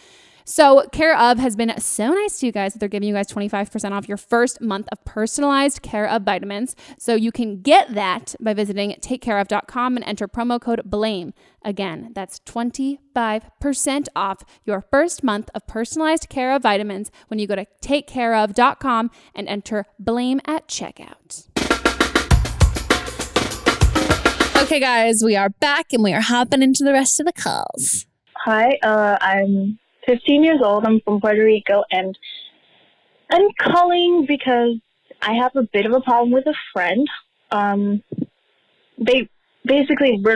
So Care of has been so nice to you guys that they're giving you guys 25% off your first month of personalized Care of vitamins. So you can get that by visiting takecareof.com and enter promo code BLAME. Again, that's 25% off your first month of personalized Care of vitamins when you go to takecareof.com and enter BLAME at checkout. Okay, guys, we are back and we are hopping into the rest of the calls. Hi, I'm 15 years old. I'm from Puerto Rico, and I'm calling because I have a bit of a problem with a friend. We're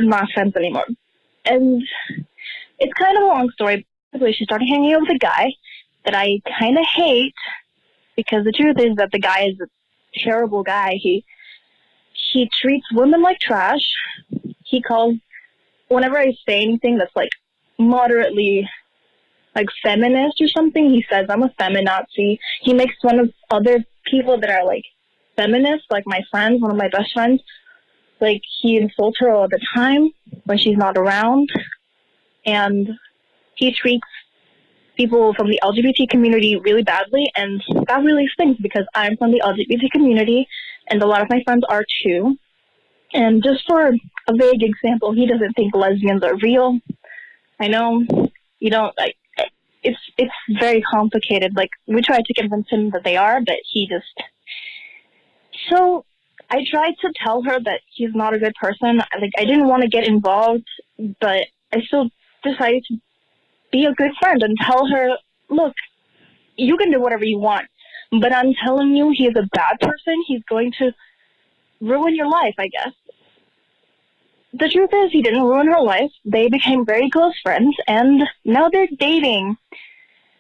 not friends anymore. And it's kind of a long story. Basically, she started hanging out with a guy that I kind of hate because the truth is that the guy is a terrible guy. He treats women like trash. He calls, whenever I say anything that's like moderately like feminist or something, he says I'm a feminazi. He makes fun of other people that are like feminists, like my friends, one of my best friends. Like he insults her all the time when she's not around. And he treats people from the LGBT community really badly, and that really stings because I'm from the LGBT community and a lot of my friends are too. And just for a vague example, he doesn't think lesbians are real. I know you don't like. It's very complicated. Like, we tried to convince him that they are, but he just... So I tried to tell her that he's not a good person. Like, I didn't want to get involved, but I still decided to be a good friend and tell her, look, you can do whatever you want, but I'm telling you, he's a bad person. He's going to ruin your life, I guess. The truth is, he didn't ruin her life. They became very close friends, and now they're dating.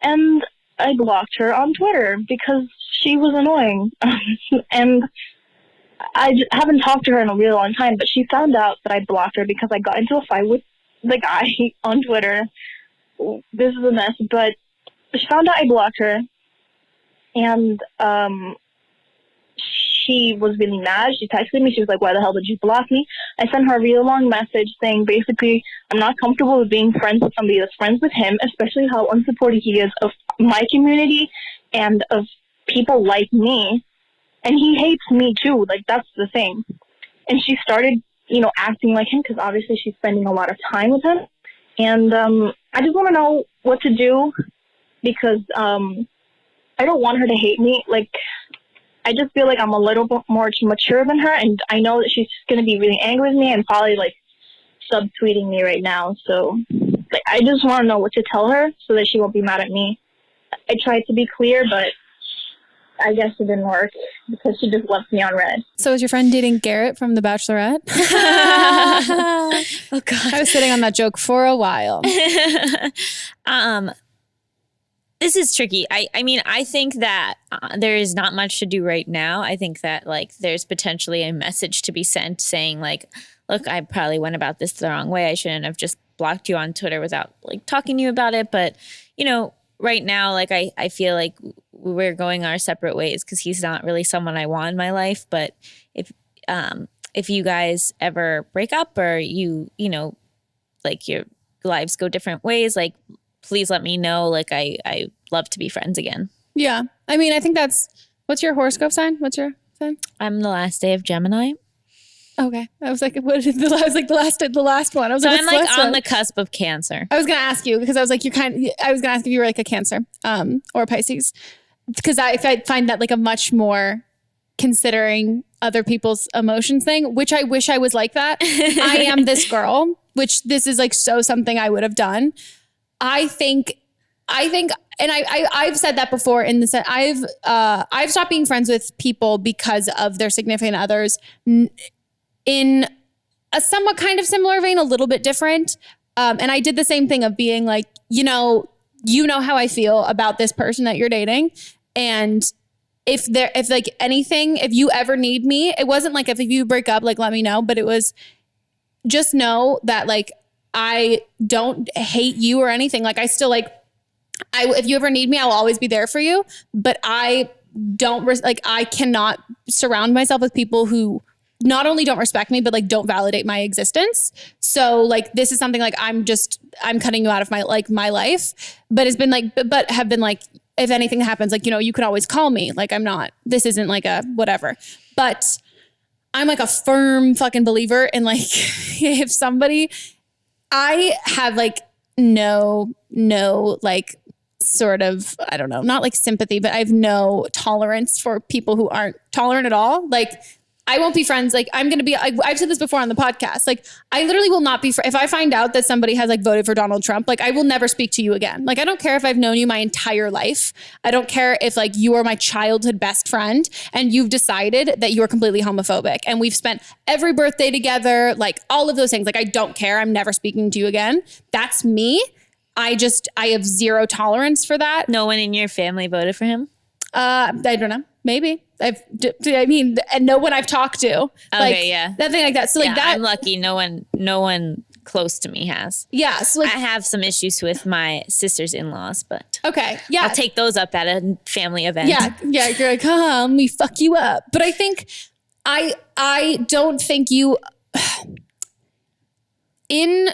And I blocked her on Twitter because she was annoying. And I haven't talked to her in a really long time, but she found out that I blocked her because I got into a fight with the guy on Twitter. This is a mess, but she found out I blocked her. And she was really mad. She texted me. She was like, why the hell did you block me? I sent her a really long message saying, basically, I'm not comfortable with being friends with somebody that's friends with him, especially how unsupportive he is of my community and of people like me. And he hates me, too. Like, that's the thing. And she started, acting like him because obviously she's spending a lot of time with him. And I just want to know what to do because I don't want her to hate me. Like, I just feel like I'm a little bit more mature than her, and I know that she's going to be really angry with me and probably like subtweeting me right now. So like, I just want to know what to tell her so that she won't be mad at me. I tried to be clear, but I guess it didn't work because she just left me on red. So is your friend dating Garrett from The Bachelorette? Oh God. I was sitting on that joke for a while. This is tricky. I mean, I think that there is not much to do right now. I think that like there's potentially a message to be sent saying like, look, I probably went about this the wrong way. I shouldn't have just blocked you on Twitter without like talking to you about it. But, you know, right now, like I feel like we're going our separate ways because he's not really someone I want in my life. But if you guys ever break up or you know, like your lives go different ways, like please let me know. Like I love to be friends again. Yeah. I mean, I think what's your horoscope sign? What's your sign? I'm the last day of Gemini. Okay. I was like, what is the last one? I was So like, I'm what's the like last on one? the cusp of Cancer. I was going to ask you because I was like, I was going to ask if you were like a Cancer or a Pisces. Because I find that like a much more considering other people's emotions thing, which I wish I was like that. I am this girl, which this is like so something I would have done. I think, and I've said that before in the sense I've stopped being friends with people because of their significant others in a somewhat kind of similar vein, a little bit different. And I did the same thing of being like, you know how I feel about this person that you're dating. And if like anything, if you ever need me, it wasn't like if you break up, like let me know, but it was just know that like, I don't hate you or anything. Like I still like, if you ever need me, I will always be there for you. But I don't I cannot surround myself with people who not only don't respect me, but like don't validate my existence. So like, this is something like, I'm cutting you out of my life, but it's been like, but have been like, if anything happens, like, you know, you could always call me. Like, this isn't like a whatever, but I'm like a firm fucking believer in like, if somebody, I have like no like sort of, I don't know, not like sympathy, but I have no tolerance for people who aren't tolerant at all. Like I won't be friends. Like I'm going to be, I've said this before on the podcast. Like I literally will not be, if I find out that somebody has like voted for Donald Trump, like I will never speak to you again. Like I don't care if I've known you my entire life. I don't care if like you are my childhood best friend and you've decided that you are completely homophobic and we've spent every birthday together, like all of those things. Like I don't care. I'm never speaking to you again. That's me. I have zero tolerance for that. No one in your family voted for him? I don't know. Maybe. And no one I've talked to. Okay, like, yeah. Nothing like that. So like that. I'm lucky. No one close to me has. Yeah. So like, I have some issues with my sister's in-laws, but okay. Yeah. I'll take those up at a family event. Yeah. Yeah. You're like, let me fuck you up. But I think I don't think you in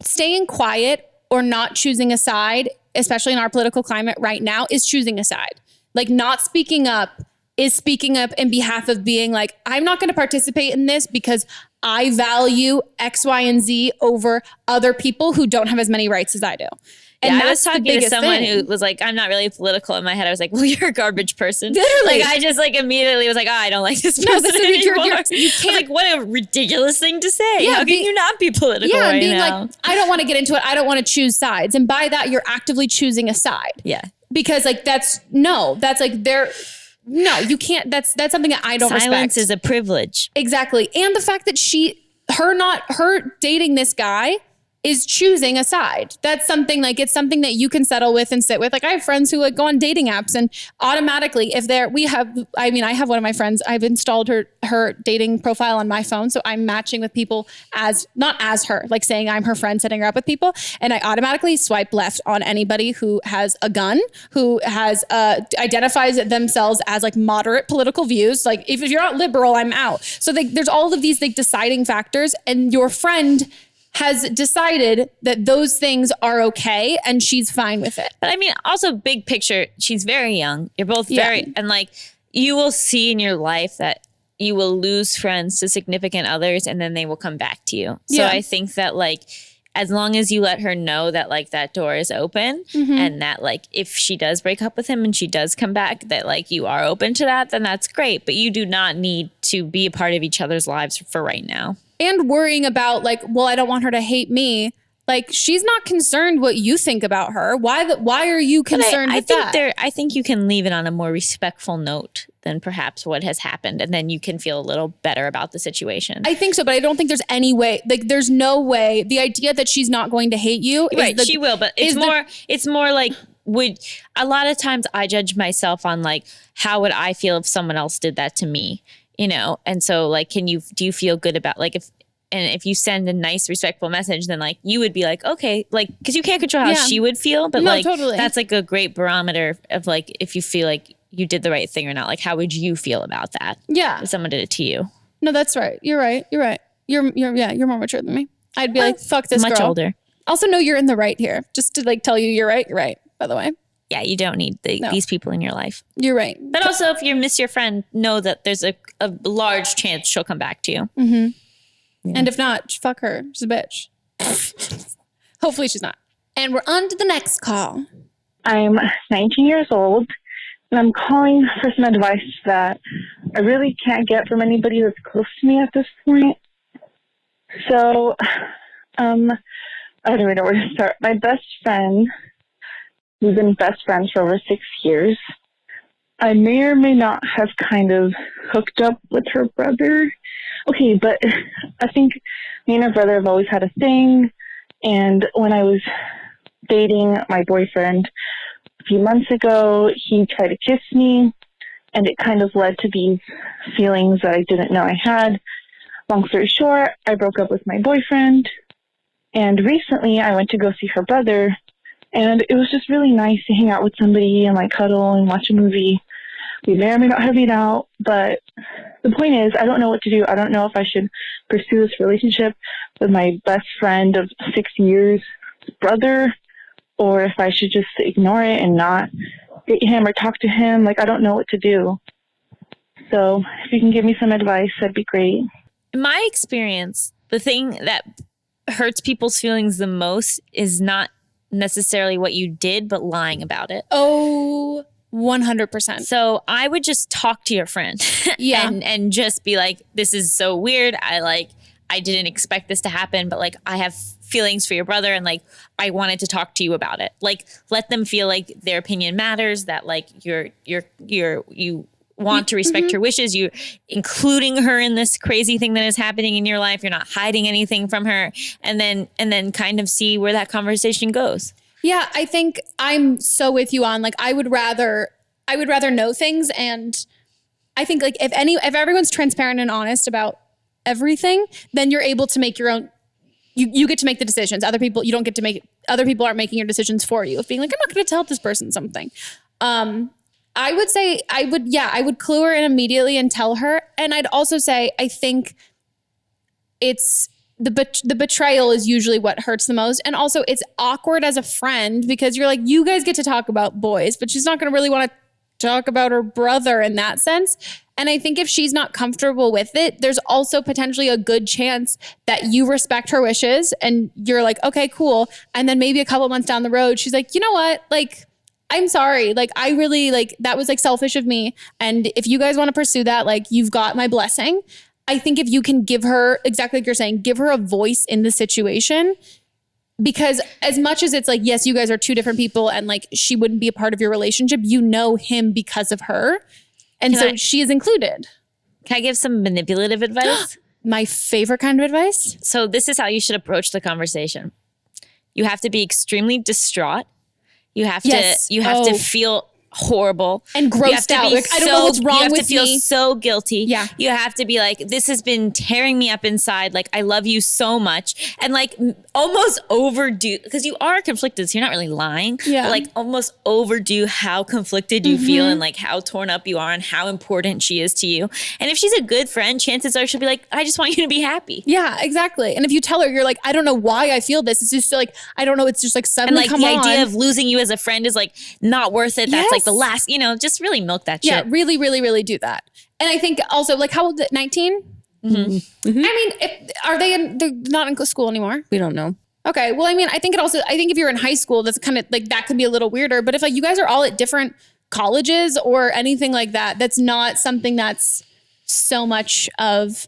staying quiet or not choosing a side, especially in our political climate right now, is choosing a side. Like not speaking up is speaking up in behalf of being like, I'm not going to participate in this because I value X, Y, and Z over other people who don't have as many rights as I do. And I was talking to someone thing. who was like, I'm not really political. In my head, I was like, well, you're a garbage person. Literally. Like, I just like immediately was like, oh, I don't like this person anymore. You can't. Like, what a ridiculous thing to say. Yeah, How can you not be political right being now? like, I don't want to get into it. I don't want to choose sides. And by that, you're actively choosing a side. Yeah. Because like, no, you can't. That's something that I don't respect. Silence is a privilege. Exactly. And the fact that her dating this guy is choosing a side. That's something like, it's something that you can settle with and sit with. Like I have friends who like go on dating apps and automatically I have one of my friends, I've installed her dating profile on my phone. So I'm matching with people not as her, like saying I'm her friend, setting her up with people. And I automatically swipe left on anybody who has a gun, who has, identifies themselves as like moderate political views. Like if you're not liberal, I'm out. So there's all of these like deciding factors, and your friend has decided that those things are okay and she's fine with it. But I mean, also big picture, she's very young. You're both and like, you will see in your life that you will lose friends to significant others and then they will come back to you. So I think that like, as long as you let her know that like that door is open and that like if she does break up with him and she does come back, that like you are open to that, then that's great. But you do not need to be a part of each other's lives for right now. And worrying about like, well, I don't want her to hate me. Like, she's not concerned what you think about her. Why are you concerned with that? I think you can leave it on a more respectful note than perhaps what has happened. And then you can feel a little better about the situation. I think so, but I don't think there's any way. Like, there's no way. The idea that she's not going to hate you. Right, she will. But it's more like, a lot of times I judge myself on like, how would I feel if someone else did that to me? You know? And so like, do you feel good about like if you send a nice, respectful message, then like you would be like, okay, like, because you can't control how she would feel, but like totally. That's like a great barometer of like if you feel like you did the right thing or not. Like, how would you feel about that? Yeah, if someone did it to you. No, that's right. You're right. You're more mature than me. I'd be like, fuck this much girl. Older. Also, know you're in the right here. Just to like tell you, you're right. You're right. By the way. Yeah, you don't need these people in your life. You're right. But also, if you miss your friend, know that there's a large chance she'll come back to you. Mm-hmm. Yeah. And if not, fuck her. She's a bitch. Hopefully she's not. And we're on to the next call. I'm 19 years old, and I'm calling for some advice that I really can't get from anybody that's close to me at this point. So, I don't even know where to start. My best friend, we've been best friends for over 6 years. I may or may not have kind of hooked up with her brother. Okay, but I think me and her brother have always had a thing. And when I was dating my boyfriend a few months ago, he tried to kiss me, and it kind of led to these feelings that I didn't know I had. Long story short, I broke up with my boyfriend, and recently I went to go see her brother, and it was just really nice to hang out with somebody and like cuddle and watch a movie. We may or may not have made out, but the point is, I don't know what to do. I don't know if I should pursue this relationship with my best friend of 6 years' brother, or if I should just ignore it and not date him or talk to him. Like, I don't know what to do. So if you can give me some advice, that'd be great. In my experience, the thing that hurts people's feelings the most is not necessarily what you did, but lying about it. Oh, 100%. So I would just talk to your friend and just be like, this is so weird. I didn't expect this to happen, but like I have feelings for your brother and like I wanted to talk to you about it. Like let them feel like their opinion matters, that like you want to respect her wishes, you including her in this crazy thing that is happening in your life. You're not hiding anything from her, and then kind of see where that conversation goes. Yeah, I think I'm so with you on like I would rather know things, and I think like if everyone's transparent and honest about everything, then you're able to make your own. You get to make the decisions. Other people you don't get to make. Other people aren't making your decisions for you. Of being like, I'm not going to tell this person something. I would say I would clue her in immediately and tell her. And I'd also say I think it's. The betrayal is usually what hurts the most. And also it's awkward as a friend because you're like, you guys get to talk about boys, but she's not going to really want to talk about her brother in that sense. And I think if she's not comfortable with it, there's also potentially a good chance that you respect her wishes and you're like, okay, cool. And then maybe a couple months down the road, she's like, you know what? Like, I'm sorry. Like, I really like, that was like selfish of me. And if you guys want to pursue that, like you've got my blessing. I think if you can give her, exactly like you're saying, give her a voice in the situation, because as much as it's like, yes, you guys are two different people and like she wouldn't be a part of your relationship, you know him because of her. And she is included. Can I give some manipulative advice? My favorite kind of advice. So this is how you should approach the conversation. You have to be extremely distraught. You have to feel horrible and grossed out. Like, I don't know what's wrong with me. You have to feel so guilty. Yeah. You have to be like, this has been tearing me up inside. Like, I love you so much. And like almost overdo, because you are conflicted, so you're not really lying. Yeah. But like almost overdo how conflicted you feel and like how torn up you are and how important she is to you. And if she's a good friend, chances are she'll be like, I just want you to be happy. Yeah, exactly. And if you tell her, you're like, I don't know why I feel this. It's just like, I don't know. It's just like suddenly and like the idea of losing you as a friend is like not worth it. That's like the last, just really milk that shit. Yeah, really, really, really do that. And I think also like how old is it? 19? I mean, they're not in school anymore? We don't know. Okay. Well, I mean, I think if you're in high school, that's kind of like, that can be a little weirder. But if like you guys are all at different colleges or anything like that, that's not something that's so much of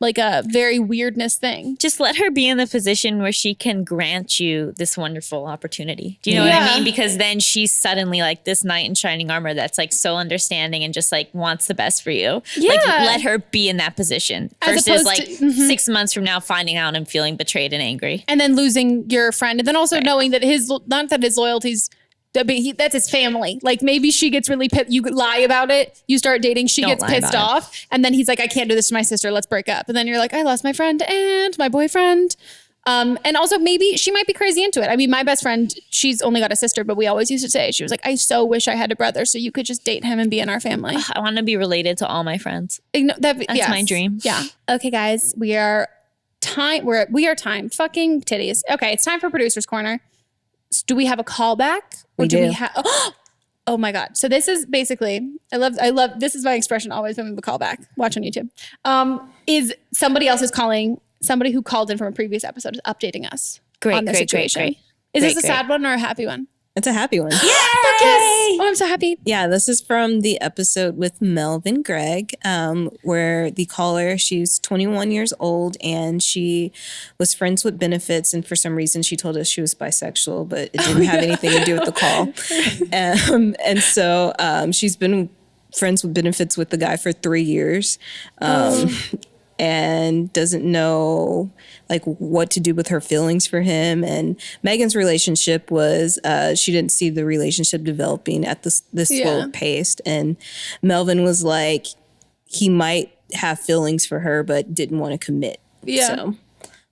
like a very weirdness thing. Just let her be in the position where she can grant you this wonderful opportunity. Do you know what I mean? Because then she's suddenly like this knight in shining armor that's like so understanding and just like wants the best for you. Yeah. Like let her be in that position versus like to, 6 months from now finding out and feeling betrayed and angry. And then losing your friend. And then also knowing that not that his loyalties, that's his family. Like maybe she gets really pissed. You lie about it. You start dating. She gets pissed off. And then he's like, I can't do this to my sister. Let's break up. And then you're like, I lost my friend and my boyfriend. And also maybe she might be crazy into it. I mean, my best friend, she's only got a sister, but we always used to say, she was like, I so wish I had a brother so you could just date him and be in our family. I want to be related to all my friends. That's my dream. Yeah. Okay, guys, we are time. Fucking titties. Okay, it's time for Producer's Corner. Do we have a callback? Or do we have? Oh my God. So this is basically, I love, this is my expression always when we have a callback. Watch on YouTube. Is somebody else is calling, somebody who called in from a previous episode is updating us on their situation. Is this a sad one or a happy one? It's a happy one. Yay! Oh, I'm so happy. Yeah, this is from the episode with Melvin Gregg, where the caller, she's 21 years old and she was friends with Benefits. And for some reason, she told us she was bisexual, but it didn't have anything to do with the call. And so she's been friends with Benefits with the guy for 3 years. And doesn't know like what to do with her feelings for him. And Meghan's relationship was she didn't see the relationship developing at this slow pace. And Melvin was like he might have feelings for her but didn't want to commit. Yeah. So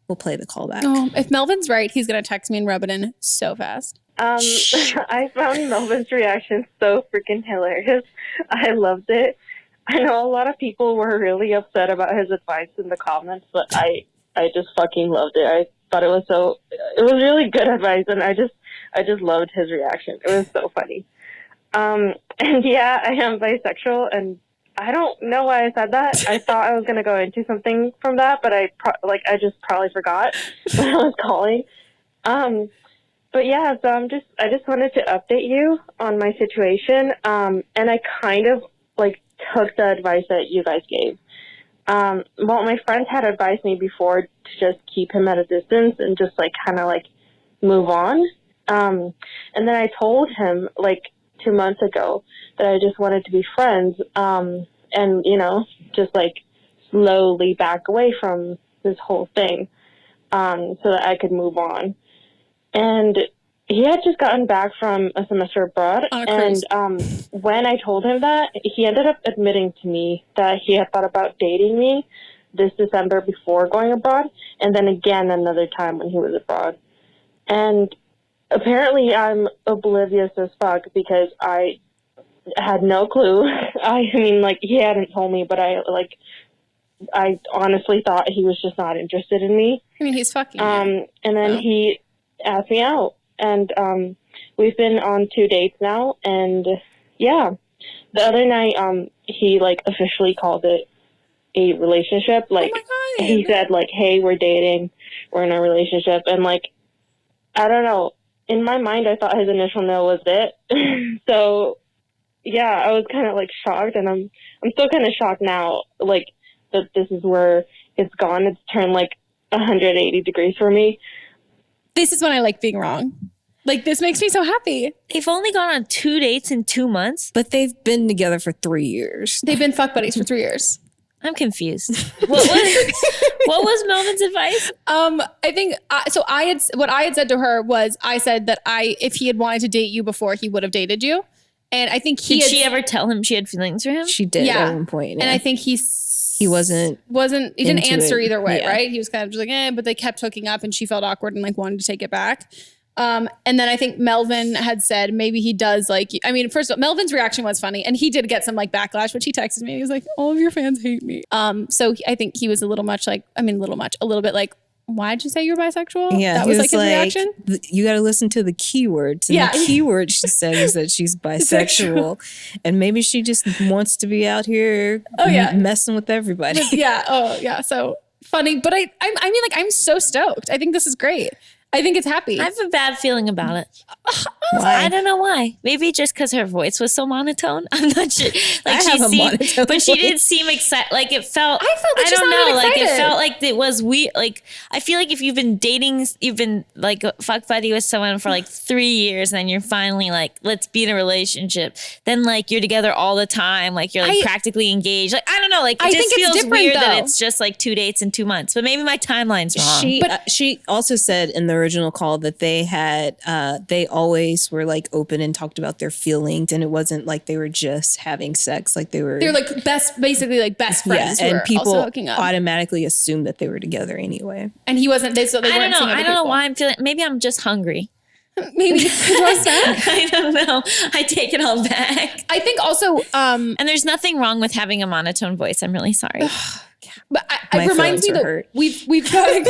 we'll play the callback. Oh, if Melvin's right, he's gonna text me and rub it in so fast. I found Melvin's reaction so freaking hilarious. I loved it. I know a lot of people were really upset about his advice in the comments, but I just fucking loved it. I thought it was really good advice, and I just loved his reaction. It was so funny. And yeah, I am bisexual, and I don't know why I said that. I thought I was gonna go into something from that, but I just probably forgot when I was calling. But yeah, so I just wanted to update you on my situation. And I kind of took the advice that you guys gave. Well, my friends had advised me before to just keep him at a distance and just kind of move on. And then I told him 2 months ago that I just wanted to be friends. And just slowly back away from this whole thing, so that I could move on. And he had just gotten back from a semester abroad, and when I told him that, he ended up admitting to me that he had thought about dating me this December before going abroad, and then again another time when he was abroad. And apparently I'm oblivious as fuck because I had no clue. I mean, he hadn't told me, but I honestly thought he was just not interested in me. I mean, he's fucking and then he asked me out. And we've been on 2 dates now, and yeah, the other night he officially called it a relationship. Oh my God. He said hey, we're dating, we're in a relationship, and I don't know. In my mind, I thought his initial no was it. So yeah, I was kind of shocked, and I'm still kind of shocked now, that this is where it's gone. It's turned 180 degrees for me. This is when I like being wrong. This makes me so happy. They've only gone on 2 dates in 2 months. But they've been together for 3 years. They've been fuck buddies for 3 years. I'm confused. What was Melvin's advice? I think what I had said to her was, I said that if he had wanted to date you before, he would have dated you. And I think did she ever tell him she had feelings for him? She did at one point. Yeah. And I think he didn't answer either way, right? He was kind of just but they kept hooking up and she felt awkward and wanted to take it back. And then I think Melvin had said maybe he does first of all, Melvin's reaction was funny and he did get some backlash, which he texted me. He was like, all of your fans hate me. So I think he was a little bit why'd you say you're bisexual? Yeah, that was his reaction. You got to listen to the keywords. And the keyword she said is that she's bisexual, and maybe she just wants to be out here messing with everybody. Yeah. Oh, yeah. So funny, but I mean, like, I'm so stoked. I think this is great. I think it's happy. I have a bad feeling about it. Why? I don't know why. Maybe just because her voice was so monotone. I'm not sure. Like I have a monotone but she voice. did seem excited. Like it felt. I felt like I she don't sounded know. Like it excited. felt like it was weird. Like I feel like if you've been dating, you've been like fuck buddy with someone for like 3 years, and then you're finally like, let's be in a relationship. Then like you're together all the time. Like you're like practically engaged. Like I don't know. Like it I just think it's feels different, weird that though. it's just like 2 dates in 2 months. But maybe my timeline's wrong. She also said in the original call that they had they always were like open and talked about their feelings, and it wasn't like they were just having sex. Like they're like basically like best friends. yeah, who and are people also hooking up. automatically assumed that they were together anyway. And he wasn't. So they I weren't don't know. seeing other I don't know people. why I'm feeling. Maybe I'm just hungry. Maybe what's that? I don't know. I take it all back. I think also, And there's nothing wrong with having a monotone voice. I'm really sorry. but My it reminds me feelings were that hurt. we've got,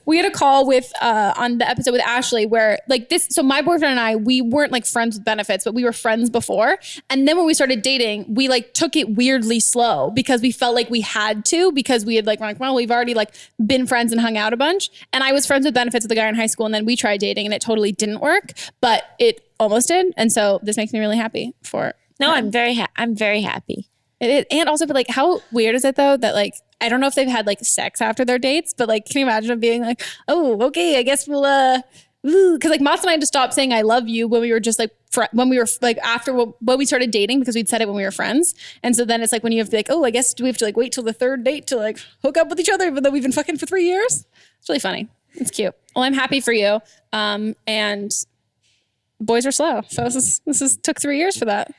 we had a call with on the episode with Ashley where like this. So my boyfriend and I, we weren't like friends with benefits, but we were friends before. And then when we started dating, we like took it weirdly slow because we felt like we had to, because we had like, well, we've already like been friends and hung out a bunch. And I was friends with benefits with the guy in high school, and then we tried dating and it totally didn't work, but it almost did. And so this makes me really happy for. No, I'm very happy. And also, but like, how weird is it though that like, I don't know if they've had like sex after their dates, but like, can you imagine them being like, oh, okay, I guess we'll, because like Moss and I had to stop saying I love you when we were just like, when we were like after when we started dating, because we'd said it when we were friends. And so then it's like when you have to like, oh, I guess do we have to like wait till the third date to like hook up with each other, even though we've been fucking for 3 years? It's really funny. It's cute. Well, I'm happy for you. And boys are slow. So this took 3 years for that.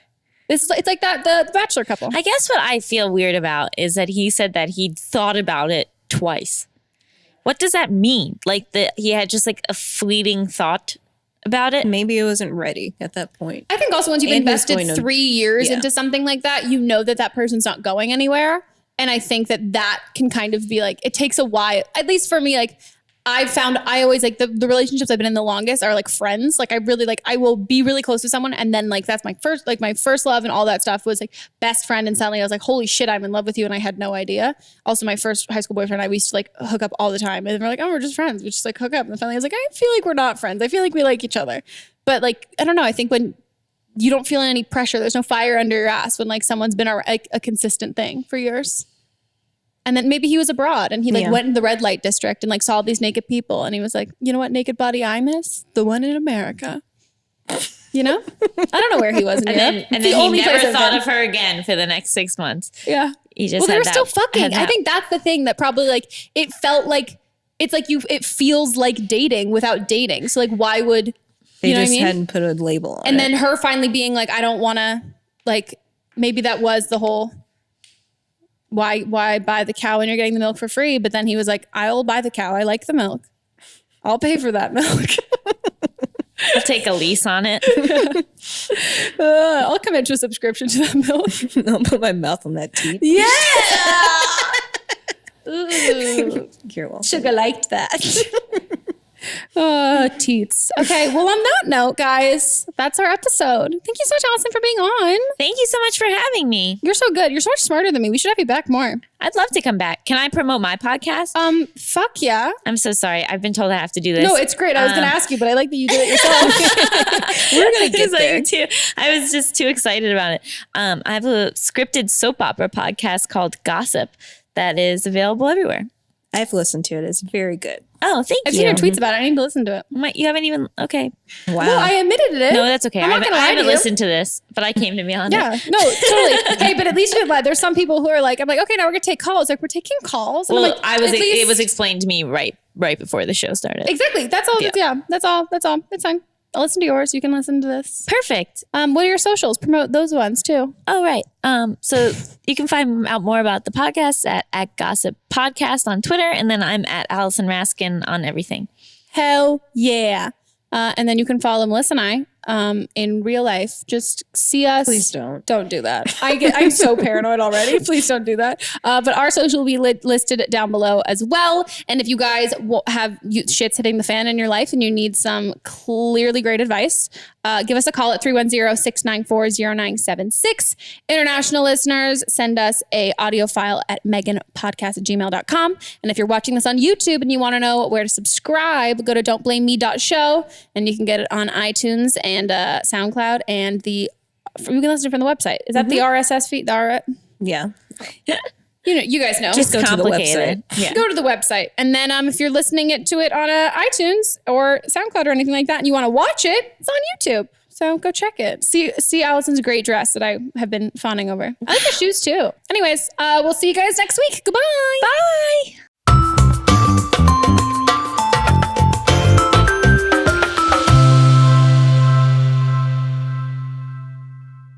It's like that the Bachelor couple. I guess what I feel weird about is that he said that he'd thought about it twice. What does that mean? Like he had just like a fleeting thought about it? Maybe it wasn't ready at that point. I think also once you've And he's invested going to- 3 years yeah. into something like that, you know that person's not going anywhere. And I think that can kind of be like, it takes a while, at least for me, like I always like the relationships I've been in the longest are like friends. Like I really like, I will be really close to someone. And then like, that's my first love and all that stuff was like best friend. And suddenly I was like, holy shit, I'm in love with you. And I had no idea. Also my first high school boyfriend, we used to like hook up all the time. And then we're like, oh, we're just friends. We just like hook up. And finally I was like, I feel like we're not friends. I feel like we like each other. But like, I don't know. I think when you don't feel any pressure, there's no fire under your ass when like someone's been a consistent thing for years. And then maybe he was abroad and he like went in the red light district and like saw all these naked people. And he was like, you know what naked body I miss? The one in America. You know? I don't know where he was in Europe. And then he never thought of her again for the next 6 months. Yeah. He just well, they had were that, still fucking. had that. I think that's the thing that probably like, it felt like, it's like it feels like dating without dating. So like, why would, They you know just what I mean? hadn't put a label on And it. then her finally being like, I don't want to, like, maybe that was the whole, why buy the cow when you're getting the milk for free? But then he was like, I'll buy the cow. I like the milk. I'll pay for that milk. I'll take a lease on it. I'll commit to a subscription to that milk. I'll put my mouth on that teeth. Yeah. Ooh. You're welcome. Sugar liked that. Teats. Okay, well, on that note, guys, that's our episode. Thank you so much, Allison, for being on. Thank you so much for having me. You're so good. You're so much smarter than me. We should have you back more. I'd love to come back. Can I promote my podcast? Fuck yeah. I'm so sorry. I've been told I have to do this. No, it's great. I was going to ask you, but I like that you did it yourself. We're going to get Because there. too. I was just too excited about it. I have a scripted soap opera podcast called Gossip that is available everywhere. I've listened to it. It's very good. Oh, thank I've you. seen your tweets about it. I need to listen to it. You haven't even, okay. Wow. Well, I admitted it. No, that's okay. I'm not gonna I lie to haven't you. listened to this, but I came to be on it. Yeah, no, totally. Hey, but at least you're glad. There's some people who are like, I'm like, okay, now we're gonna take calls. Like, we're taking calls. And Well, I'm like, it at was least- explained to me right before the show started. exactly. That's all. Yeah. That's all. It's fine. I'll listen to yours. You can listen to this. Perfect. What are your socials? Promote those ones too. Oh, right. So you can find out more about the podcast at Gossip Podcast on Twitter, and then I'm at Allison Raskin on everything. Hell yeah. And then you can follow Melissa and in real life, just see us. Please don't. Don't do that. I'm so paranoid already. Please don't do that. But our social will be listed down below as well. And if you guys have shit's hitting the fan in your life and you need some clearly great advice, give us a call at 310-694-0976. International listeners, send us a audio file at meghanpodcast@gmail.com. And if you're watching this on YouTube and you want to know where to subscribe, go to don'tblameme.show and you can get it on iTunes and SoundCloud and you can listen from the website. Is that the RSS feed? Yeah. You guys know. Just go to the website. Yeah. Go to the website. And then if you're listening to it on iTunes or SoundCloud or anything like that and you want to watch it, it's on YouTube. So go check it. See Allison's great dress that I have been fawning over. I like the shoes too. Anyways, we'll see you guys next week. Goodbye. Bye.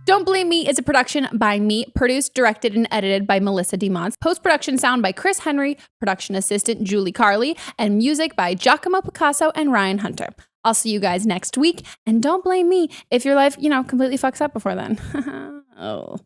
Don't Blame Me is a production by me, produced, directed, and edited by Melissa DeMons. Post-production sound by Chris Henry, production assistant Julie Carley, and music by Giacomo Picasso and Ryan Hunter. I'll see you guys next week, and don't blame me if your life, completely fucks up before then. Oh.